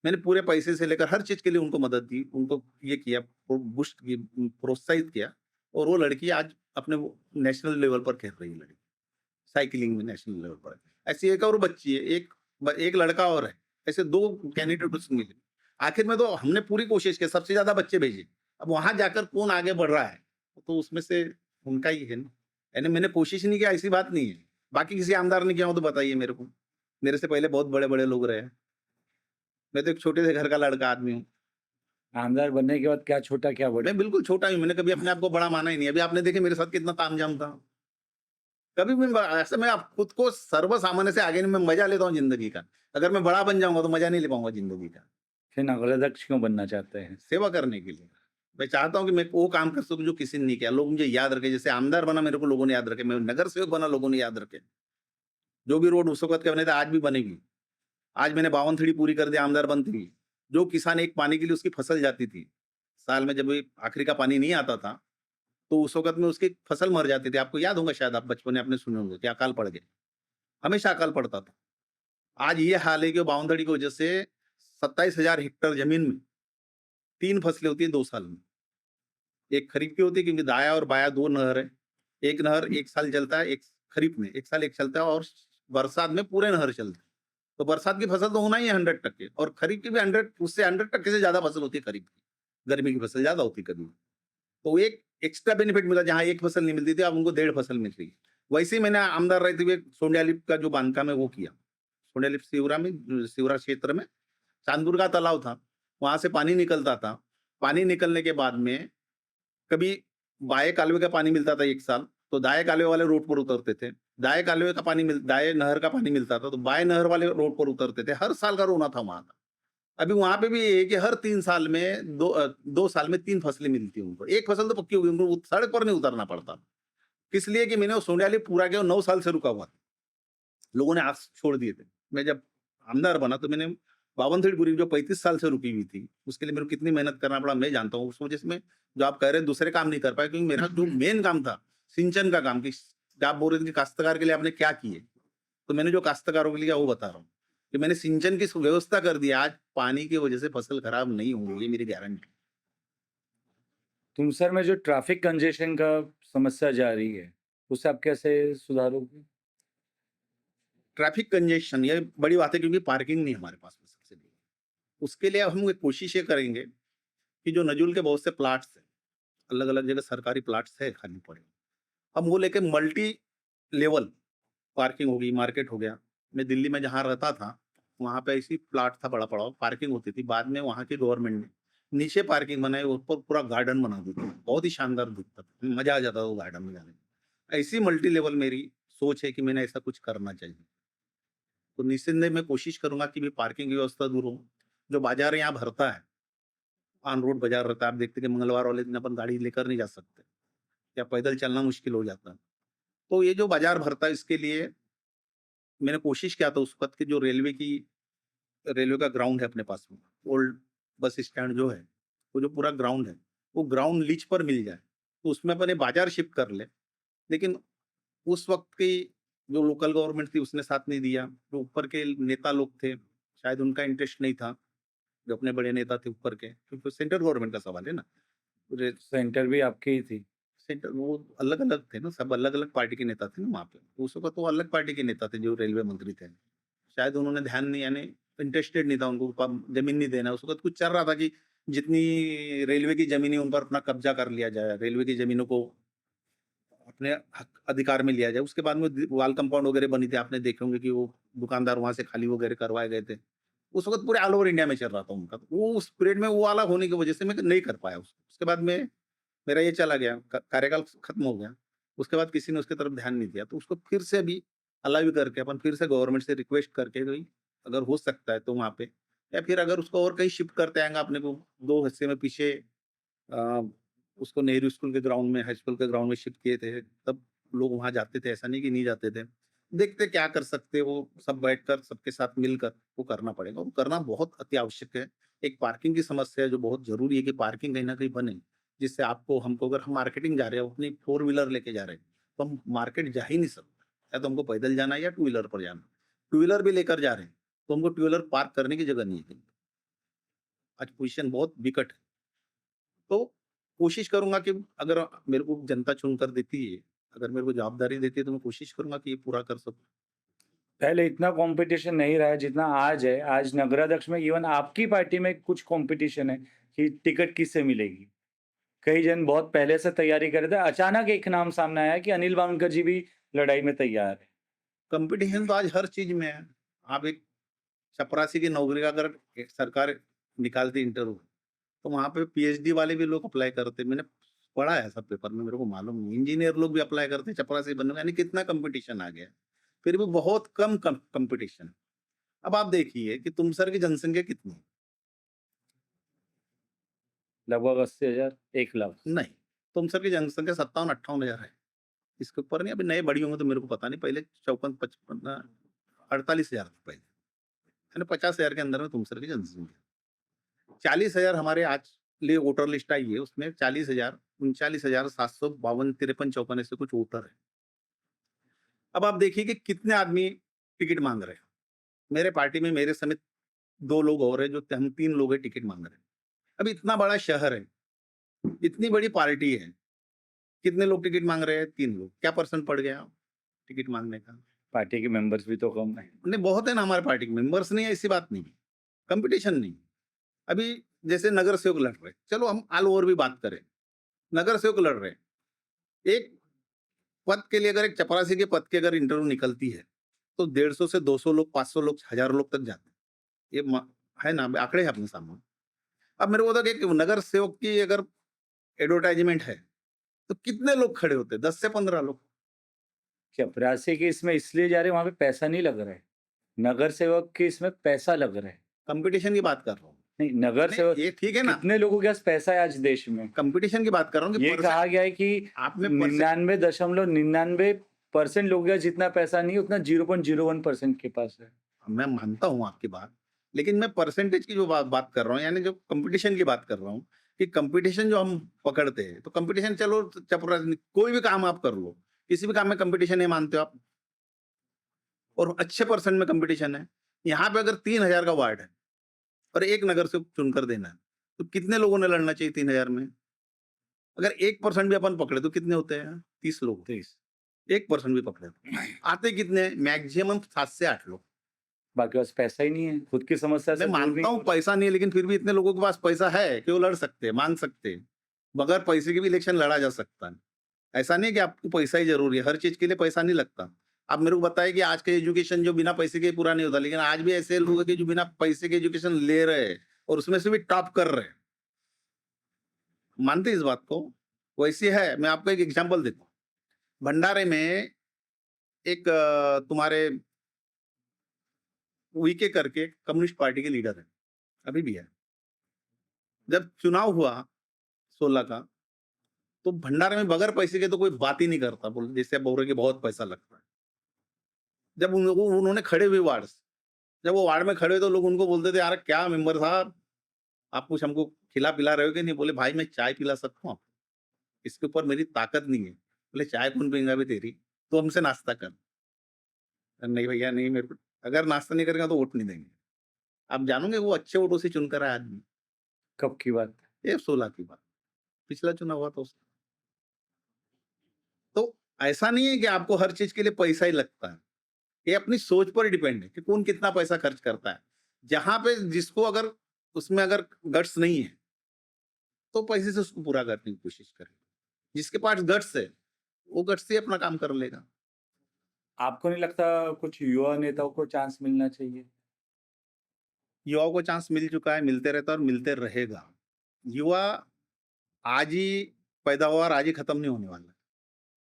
मैंने पूरे पैसे से लेकर हर चीज़ के लिए उनको मदद दी, उनको ये किया, बूस्ट की, प्रोत्साहित किया, और वो लड़की आज अपने वो नेशनल लेवल पर खेल रही है लड़की, साइकिलिंग में नेशनल लेवल पर। ऐसी एक और बच्ची है, एक लड़का और है, ऐसे 2 कैंडिडेट उसमें मिले। आखिर में तो हमने पूरी कोशिश की, सबसे ज़्यादा बच्चे भेजे। अब वहाँ जाकर कौन आगे बढ़ रहा है, तो उसमें से उनका ही है ना। यानी मैंने कोशिश नहीं किया, ऐसी बात नहीं है। बाकी किसी आमदार ने किया हो तो बताइए मेरे को। मेरे से पहले बहुत बड़े-बड़े लोग रहे हैं। मैं तो एक छोटे से घर का लड़का आदमी हूँ। आमदार बनने के बाद क्या छोटा क्या बड़ा? मैं बिल्कुल छोटा ही हूँ, मैंने कभी अपने आप को बड़ा माना ही नहीं। अभी आपने देखे मेरे साथ कितना तामझाम था। कभी भी ऐसे मैं खुद को सर्वसामान्य से आगे नहीं, मैं मज़ा लेता हूँ ज़िंदगी का। अगर मैं बड़ा बन जाऊँगा तो मज़ा नहीं ले पाऊँगा ज़िंदगी का। फिर नगराध्यक्ष क्यों बनना चाहते हैं? सेवा करने के लिए। मैं चाहता हूँ कि मैं वो काम कर सकूँ जो किसी ने नहीं किया। लोग मुझे याद रखें, जैसे आमदार बना मेरे को लोगों ने याद रखे, मैं नगर सेवक बना लोगों ने याद रखे। जो भी रोड उस वक़्त के बने थे आज भी बनेगी। आज मैंने 52 थड़ी पूरी कर दी आमदार बनते ही। जो किसान एक पानी के लिए उसकी फसल जाती थी, साल में जब ये आखिरी का पानी नहीं आता था, तो उस वक़्त में उसकी फसल मर जाती थी। आपको याद होगा, शायद आप बचपन में आपने सुने होंगे कि अकाल पड़ गया। हमेशा अकाल पड़ता था। आज ये हाल है कि 52 की वजह से 27,000 हेक्टेयर ज़मीन में 3 फसलें होती हैं 2 साल में। एक खरीफ की होती है क्योंकि दाया और बाया 2 नहर है। एक नहर 1 साल चलता है, एक खरीफ में 1 साल एक चलता है, और बरसात में पूरे नहर चलते हैं। तो बरसात की फसल तो होना ही है 100%, और खरीफ की भी 100, उससे 100% से ज़्यादा फसल होती है खरीफ की। गर्मी की फसल ज़्यादा होती है कभी। तो एक एक्स्ट्रा बेनिफिट मिला, जहाँ एक फसल नहीं मिलती थी, अब उनको 1.5 फसल मिल रही है। वैसे ही मैंने आमदार रहते हुए सोंडियालिप का जो बांधकाम है वो किया। सोंडियालिप सिवरा में, सिवरा क्षेत्र में चांदपुर का तालाब था। वहां से पानी निकलता था। पानी निकलने के बाद में कभी बाएं कालवे का पानी मिलता था एक साल, तो दाएं कालवे वाले रोड पर उतरते थे। दाएं नहर का पानी मिलता था, तो बाएं नहर वाले रोड पर उतरते थे। हर साल का रोना था वहां का। अभी वहां पे भी ये है कि हर 3 साल में 2 साल में 3 फसलें मिलती हैं उनको। एक फसल तो पक्की होगी, उनको सड़क पर नहीं उतरना पड़ता। किस लिए कि मैंने वो सोनियाली पूरा किया, 9 साल से रुका हुआ था। लोगों ने आस छोड़ दिए थे। मैं जब आमदार बना तो मैंने बावन पूरी जो 35 साल से रुकी हुई थी, उसके लिए मेरे को कितनी मेहनत करना पड़ा मैं जानता हूँ। उस वजह से मैं, जो आप कह रहे हैं, दूसरे काम नहीं कर पाया, क्योंकि मेरा जो मेन काम था सिंचन का काम, कि आप बोल रहे थे कि काश्तकार के लिए आपने क्या किए, तो मैंने जो काश्तकारों के लिए वो बता रहा हूँ कि मैंने सिंचन की व्यवस्था कर दी। आज पानी की वजह से फसल खराब नहीं होगी, ये मेरी गारंटी। तुमसर में जो ट्रैफिक कंजेशन का समस्या जा रही है, उसे आप कैसे सुधारोगे? ट्रैफिक कंजेशन ये बड़ी बात है, क्योंकि पार्किंग नहीं है हमारे पास में सबसे बड़ी। उसके लिए हम एक कोशिश ये करेंगे कि जो नजुल के बहुत से प्लाट्स हैं, अलग अलग जगह सरकारी प्लाट्स है खाली पड़े, हम वो लेके मल्टी लेवल पार्किंग होगी, मार्केट हो गया। मैं दिल्ली में जहाँ रहता था, वहाँ पे ऐसी प्लाट था बड़ा पड़ा, पार्किंग होती थी। बाद में वहाँ की गवर्नमेंट ने नीचे पार्किंग बनाई, ऊपर पूरा गार्डन बना दी थी। बहुत ही शानदार दिखता था, मजा आ जाता था वो गार्डन में जाने में। ऐसी मल्टी लेवल मेरी सोच है कि मैंने ऐसा कुछ करना चाहिए। तो निस्संदेह मैं कोशिश करूंगा कि भी पार्किंग की व्यवस्था दूर हो। जो बाजार यहाँ भरता है, ऑन रोड बाजार रहता है, आप देखते हैं कि मंगलवार वाले दिन अपन गाड़ी लेकर नहीं जा सकते, या पैदल चलना मुश्किल हो जाता है। तो ये जो बाजार भरता है, इसके लिए मैंने कोशिश किया था उस वक्त कि जो रेलवे का ग्राउंड है अपने पास में, ओल्ड बस स्टैंड जो है, वो जो पूरा ग्राउंड है, वो ग्राउंड लीज पर मिल जाए, तो उसमें अपन ये बाजार शिफ्ट कर ले। लेकिन उस वक्त की जो लोकल गवर्नमेंट थी, उसने साथ नहीं दिया। जो ऊपर के नेता लोग थे, शायद उनका इंटरेस्ट नहीं था, जो अपने बड़े नेता थे ऊपर के, क्योंकि सेंट्रल गवर्नमेंट का सवाल है ना। सेंटर भी आपकी ही थी। सेंटर वो अलग अलग थे ना, सब अलग अलग पार्टी के नेता थे ना वहाँ पे। तो उस वक्त वो अलग पार्टी के नेता थे जो रेलवे मंत्री थे। शायद उन्होंने ध्यान नहीं, यानी इंटरेस्टेड नहीं था, उनको जमीन नहीं देना। उस वक्त कुछ चल रहा था कि जितनी रेलवे की जमीनें, उन पर अपना कब्जा कर लिया जाए, रेलवे की जमीनों को अपने हक अधिकार में लिया जाए। उसके बाद में वाल कंपाउंड वगैरह बनी थी, आपने देखे होंगे कि वो दुकानदार वहां से खाली वगैरह करवाए गए थे। उस वक्त पूरे ऑल ओवर इंडिया में चल रहा था उनका। तो वो उस पीरियड में वो वाला होने की वजह से मैं नहीं कर पाया उसको। उसके बाद में मेरा ये चला गया, कार्यकाल खत्म हो गया। उसके बाद किसी ने उसके तरफ ध्यान नहीं दिया, तो उसको फिर से अभी अलाउ करके अपन फिर से गवर्नमेंट से रिक्वेस्ट करके भाई, अगर हो सकता है तो वहाँ पे, या फिर अगर उसको और कहीं शिफ्ट करते आएंगे अपने को, 2 हिस्से में पीछे अ, उसको नेहरू स्कूल के ग्राउंड में, हाई स्कूल के ग्राउंड में शिफ्ट किए थे, तब लोग वहाँ जाते थे, ऐसा नहीं कि नहीं जाते थे। देखते क्या कर सकते, वो सब बैठकर सबके साथ मिलकर वो करना पड़ेगा, वो करना बहुत अति आवश्यक है। एक पार्किंग की समस्या है जो बहुत जरूरी है कि पार्किंग कहीं ना कहीं बने, जिससे आपको, हमको, अगर हम मार्केटिंग जा रहे हैं, अपनी 4 व्हीलर लेके जा रहे हैं, तो हम मार्केट जा ही नहीं सकते। या तो हमको पैदल जाना है या 2 व्हीलर पर जाना। 2 व्हीलर भी लेकर जा रहे हैं, तो हमको 2 व्हीलर पार्क करने की जगह नहीं है कहीं। आज पोजिशन बहुत विकट है। तो कोशिश करूंगा कि अगर मेरे को जनता चुनकर देती है, अगर मेरे को जवाबदारी देती है, तो मैं कोशिश करूंगा कि ये पूरा कर सकूं। पहले इतना कंपटीशन नहीं रहा है जितना आज है। आज नगराध्यक्ष में इवन आपकी पार्टी में कुछ कंपटीशन है कि टिकट किससे मिलेगी। कई जन बहुत पहले से तैयारी कर रहे थे। अचानक एक नाम सामने आया कि अनिल बांकर जी भी लड़ाई में तैयार है। कंपटीशन तो आज हर चीज में है। आप एक चपरासी की नौकरी का अगर एक सरकार निकालती इंटरव्यू, तो वहां पे पीएचडी वाले भी लोग अप्लाई करते। मैंने पढ़ा है सब पेपर में, मेरे को मालूम नहीं। इंजीनियर लोग भी अप्लाई करते चपरासी बनने का, यानी कितना कंपटीशन आ गया। फिर भी बहुत कम कंपटीशन। अब आप देखिए कि तुमसर की जनसंख्या कितनी है? लगभग 80,000, 1 लाख। नहीं, तुमसर की जनसंख्या 57-58 हजार है। इसके ऊपर नहीं, अभी नए बड़ी होंगे तो मेरे को पता नहीं। पहले 54-55 48 हजार थी पहले, यानी 50 हजार के अंदर में तुमसर की जनसंख्या। 40 हजार हमारे आज लिए वोटर लिस्ट आई है, उसमें 40 हजार, 39,752 53 54 ऐसे कुछ वोटर है। अब आप देखिए कि कितने आदमी टिकट मांग रहे हैं। मेरे पार्टी में मेरे समेत 2 लोग और है, जो हम 3 लोग है टिकट मांग रहे हैं। अब इतना बड़ा शहर है, इतनी बड़ी पार्टी है, कितने लोग टिकट मांग रहे हैं? 3 लोग। क्या परसेंट पड़ गया टिकट मांगने का? पार्टी के मेंबर्स भी तो कम है। नहीं, बहुत है ना हमारे पार्टी के मेंबर्स, नहीं है ऐसी बात नहीं, कंपटीशन नहीं। अभी जैसे नगर सेवक लड़ रहे, चलो हम ऑल ओवर भी बात करें, नगर सेवक लड़ रहे, एक पद के लिए अगर एक चपरासी के पद की अगर इंटरव्यू निकलती है, तो 150 से 200 लोग, 500 लोग, 1000 लोग तक जाते हैं। ये है ना, आंकड़े हैं अपने सामने। अब मेरे को बताओ कि नगर सेवक की अगर एडवर्टाइजमेंट है, तो कितने लोग खड़े होते हैं? 10 से 15 लोग। चपरासी की इसमें इसलिए जा रहे हैं, वहाँ पे पैसा नहीं लग रहा है। नगर सेवक के इसमें पैसा लग रहा है। कंपटीशन की बात कर रहा हूँ। नहीं, नगर नहीं, सेवक ये ठीक है ना, कितने लोगों के पास पैसा है आज देश में? कंपटीशन की बात कर रहा हूँ कि ये कहा गया है कि आपने परसेंट 99.99% लोगों के पास जितना पैसा नहीं है, उतना 0.01% के पास है। मैं मानता हूँ आपकी बात, लेकिन मैं परसेंटेज की जो बात कर रहा हूँ, यानी जो कंपटीशन की बात कर रहा हूँ, कि कंपटीशन जो हम पकड़ते हैं, तो कंपटीशन चलो कोई भी काम आप कर लो, किसी भी काम में कंपटीशन नहीं मानते हो आप, और अच्छे परसेंट में कंपटीशन है। यहाँ पे अगर 3000 का वार्ड है और एक नगर से चुनकर देना है, तो कितने लोगों ने लड़ना चाहिए 3000 में? अगर 1% भी अपन पकड़े तो कितने होते हैं? 30 लोग। 30 1% भी पकड़े तो आते कितने? मैक्सिमम 7 से 8 लोग। बाकी पास पैसा ही नहीं है, खुद की समस्या मैं से दूर नहीं मानता हूँ हो रहे। पैसा नहीं है, लेकिन फिर भी इतने लोगों के पास पैसा है कि वो लड़ सकते हैं, मांग सकते हैं। बगैर पैसे के भी इलेक्शन लड़ा जा सकता है। ऐसा नहीं है कि आपको पैसा ही ज़रूरी है, हर चीज़ के लिए पैसा नहीं लगता। आप मेरे को बताइए कि आज का एजुकेशन जो बिना पैसे के पूरा नहीं होता, लेकिन आज भी ऐसे लोग हैं कि जो बिना पैसे के एजुकेशन ले रहे हैं और उसमें से भी टॉप कर रहे हैं। मानते हैं इस बात को? वैसे है, मैं आपको एक एग्ज़ाम्पल देता हूँ। भंडारे में एक तुम्हारे वीके करके कम्युनिस्ट पार्टी के लीडर हैं, अभी भी है। जब चुनाव हुआ 16 का, तो भंडारे में बगैर पैसे के तो कोई बात ही नहीं करता, बोल जैसे आप बोल रहे कि बहुत पैसा लगता है। जब उन्होंने खड़े हुए वार्ड से, जब वो वार्ड में खड़े हुए तो लोग उनको बोलते थे, यार क्या मेंबर साहब, आप कुछ हमको खिला पिला रहे हो कि नहीं? बोले भाई मैं चाय पिला सकता हूँ आपको, इसके ऊपर मेरी ताकत नहीं है। बोले चाय कौन पिएगा बे तेरी, तो हमसे नाश्ता कर। नहीं भैया नहीं, मेरे को अगर नाश्ता नहीं करेगा तो वोट नहीं देंगे। आप जानोगे वो अच्छे वोटों से चुनकर आया आदमी। कब की बात है? ये 16 की बात, पिछला चुनाव हुआ था उसका। तो ऐसा नहीं है कि आपको हर चीज के लिए पैसा ही लगता है, ये अपनी सोच पर डिपेंड है कि कौन कितना पैसा खर्च करता है। जहां पे जिसको अगर उसमें अगर गट्स नहीं है, तो पैसे से उसको पूरा करने की कोशिश करें। जिसके पास गट्स है, वो गट्स से अपना काम कर लेगा। आपको नहीं लगता कुछ युवा नेताओं को चांस मिलना चाहिए? युवाओं को चांस मिल चुका है, मिलते रहता है और मिलते रहेगा। युवा आज ही पैदा हुआ और आज ही खत्म नहीं होने वाला।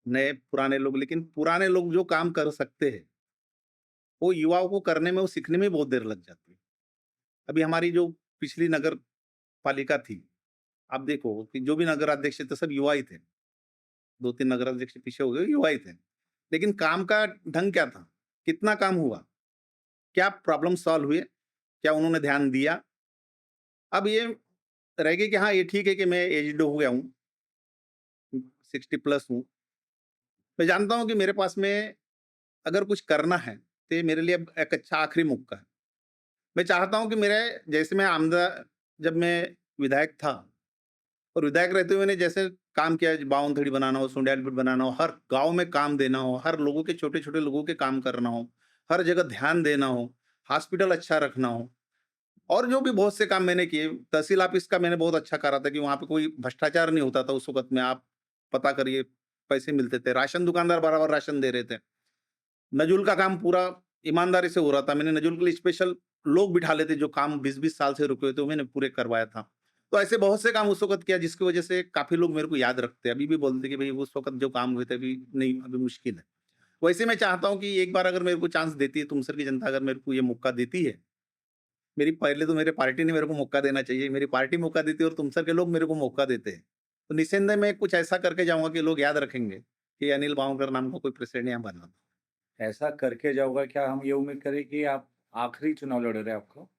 नए पुराने लोग, लेकिन पुराने लोग जो काम कर सकते हैं, वो युवाओं को करने में, वो सीखने में बहुत देर लग जाती है। अभी हमारी जो पिछली नगर पालिका थी, आप देखो कि जो भी नगराध्यक्ष थे सब युवा ही थे। 2-3 नगराध्यक्ष पीछे हो गए, युवा ही थे। लेकिन काम का ढंग क्या था? कितना काम हुआ? क्या प्रॉब्लम सॉल्व हुए? क्या उन्होंने ध्यान दिया? अब ये रह गई कि हाँ, ये ठीक है कि मैं एज्ड हो गया हूँ, 60 प्लस हूँ। मैं जानता हूँ कि मेरे पास में अगर कुछ करना है, तो ये मेरे लिए अब एक अच्छा आखिरी मौका है। मैं चाहता हूँ कि मेरे जैसे मैं जब मैं विधायक था और विधायक रहते हुए मैंने जैसे काम किया, बावनथड़ी बनाना हो, सुंडियालपुर बनाना हो, हर गांव में काम देना हो, हर लोगों के छोटे छोटे लोगों के काम करना हो, हर जगह ध्यान देना हो, हॉस्पिटल अच्छा रखना हो, और जो भी बहुत से काम मैंने किए। तहसील ऑफिस का मैंने बहुत अच्छा करा था कि वहां पे कोई भ्रष्टाचार नहीं होता था उस वक्त में। आप पता करिए, पैसे मिलते थे, राशन दुकानदार बराबर राशन दे रहे थे। नजुल का काम पूरा ईमानदारी से हो रहा था। मैंने नजुल के लिए स्पेशल लोग बिठा लेते जो काम 20-20 साल से रुके हुए थे, वो मैंने पूरे करवाया था। तो ऐसे बहुत से काम उस वक़्त किया जिसकी वजह से काफ़ी लोग मेरे को याद रखते हैं। अभी भी बोलते हैं कि भई उस वक़्त जो काम हुए थे अभी नहीं, अभी मुश्किल है। वैसे मैं चाहता हूँ कि एक बार अगर मेरे को चांस देती है, तुमसर की जनता अगर मेरे को ये मौका देती है, मेरी पहले तो मेरे पार्टी ने मेरे को मौका देना चाहिए। मेरी पार्टी मौका देती है और तुमसर के लोग मेरे को मौका देते हैं। तो निस्संदेह मैं कुछ ऐसा करके जाऊँगा कि लोग याद रखेंगे कि अनिल बावनकर नाम का कोई प्रेसिडेंट यहाँ बना था। ऐसा करके जाओगा, क्या हम ये उम्मीद करें कि आप आखिरी चुनाव लड़ रहे हैं आपको?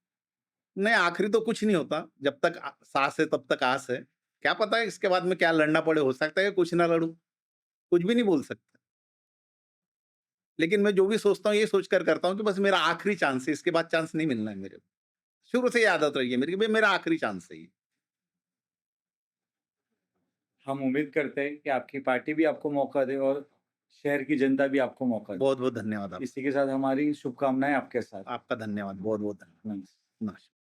नहीं, आखिरी तो कुछ नहीं होता। जब तक साँस है तब तक आस है। क्या पता है इसके बाद में क्या लड़ना पड़े, हो सकता है कि कुछ ना लड़ूँ, कुछ भी नहीं बोल सकता। लेकिन मैं जो भी सोचता हूँ ये सोचकर करता हूँ कि बस मेरा आखिरी चांस है, इसके बाद चांस नहीं मिलना है मेरे को। शुरू से ये आदत रही है मेरी कि भई मेरा आखिरी चांस है ये। हम उम्मीद करते हैं कि आपकी पार्टी भी आपको मौका दे और शहर की जनता भी आपको मौका दे। बहुत-बहुत धन्यवाद आप इसी के साथ हमारी शुभकामनाएँ आपके साथ। आपका धन्यवाद, बहुत-बहुत धन्यवाद। नमस्कार। नमस्कार।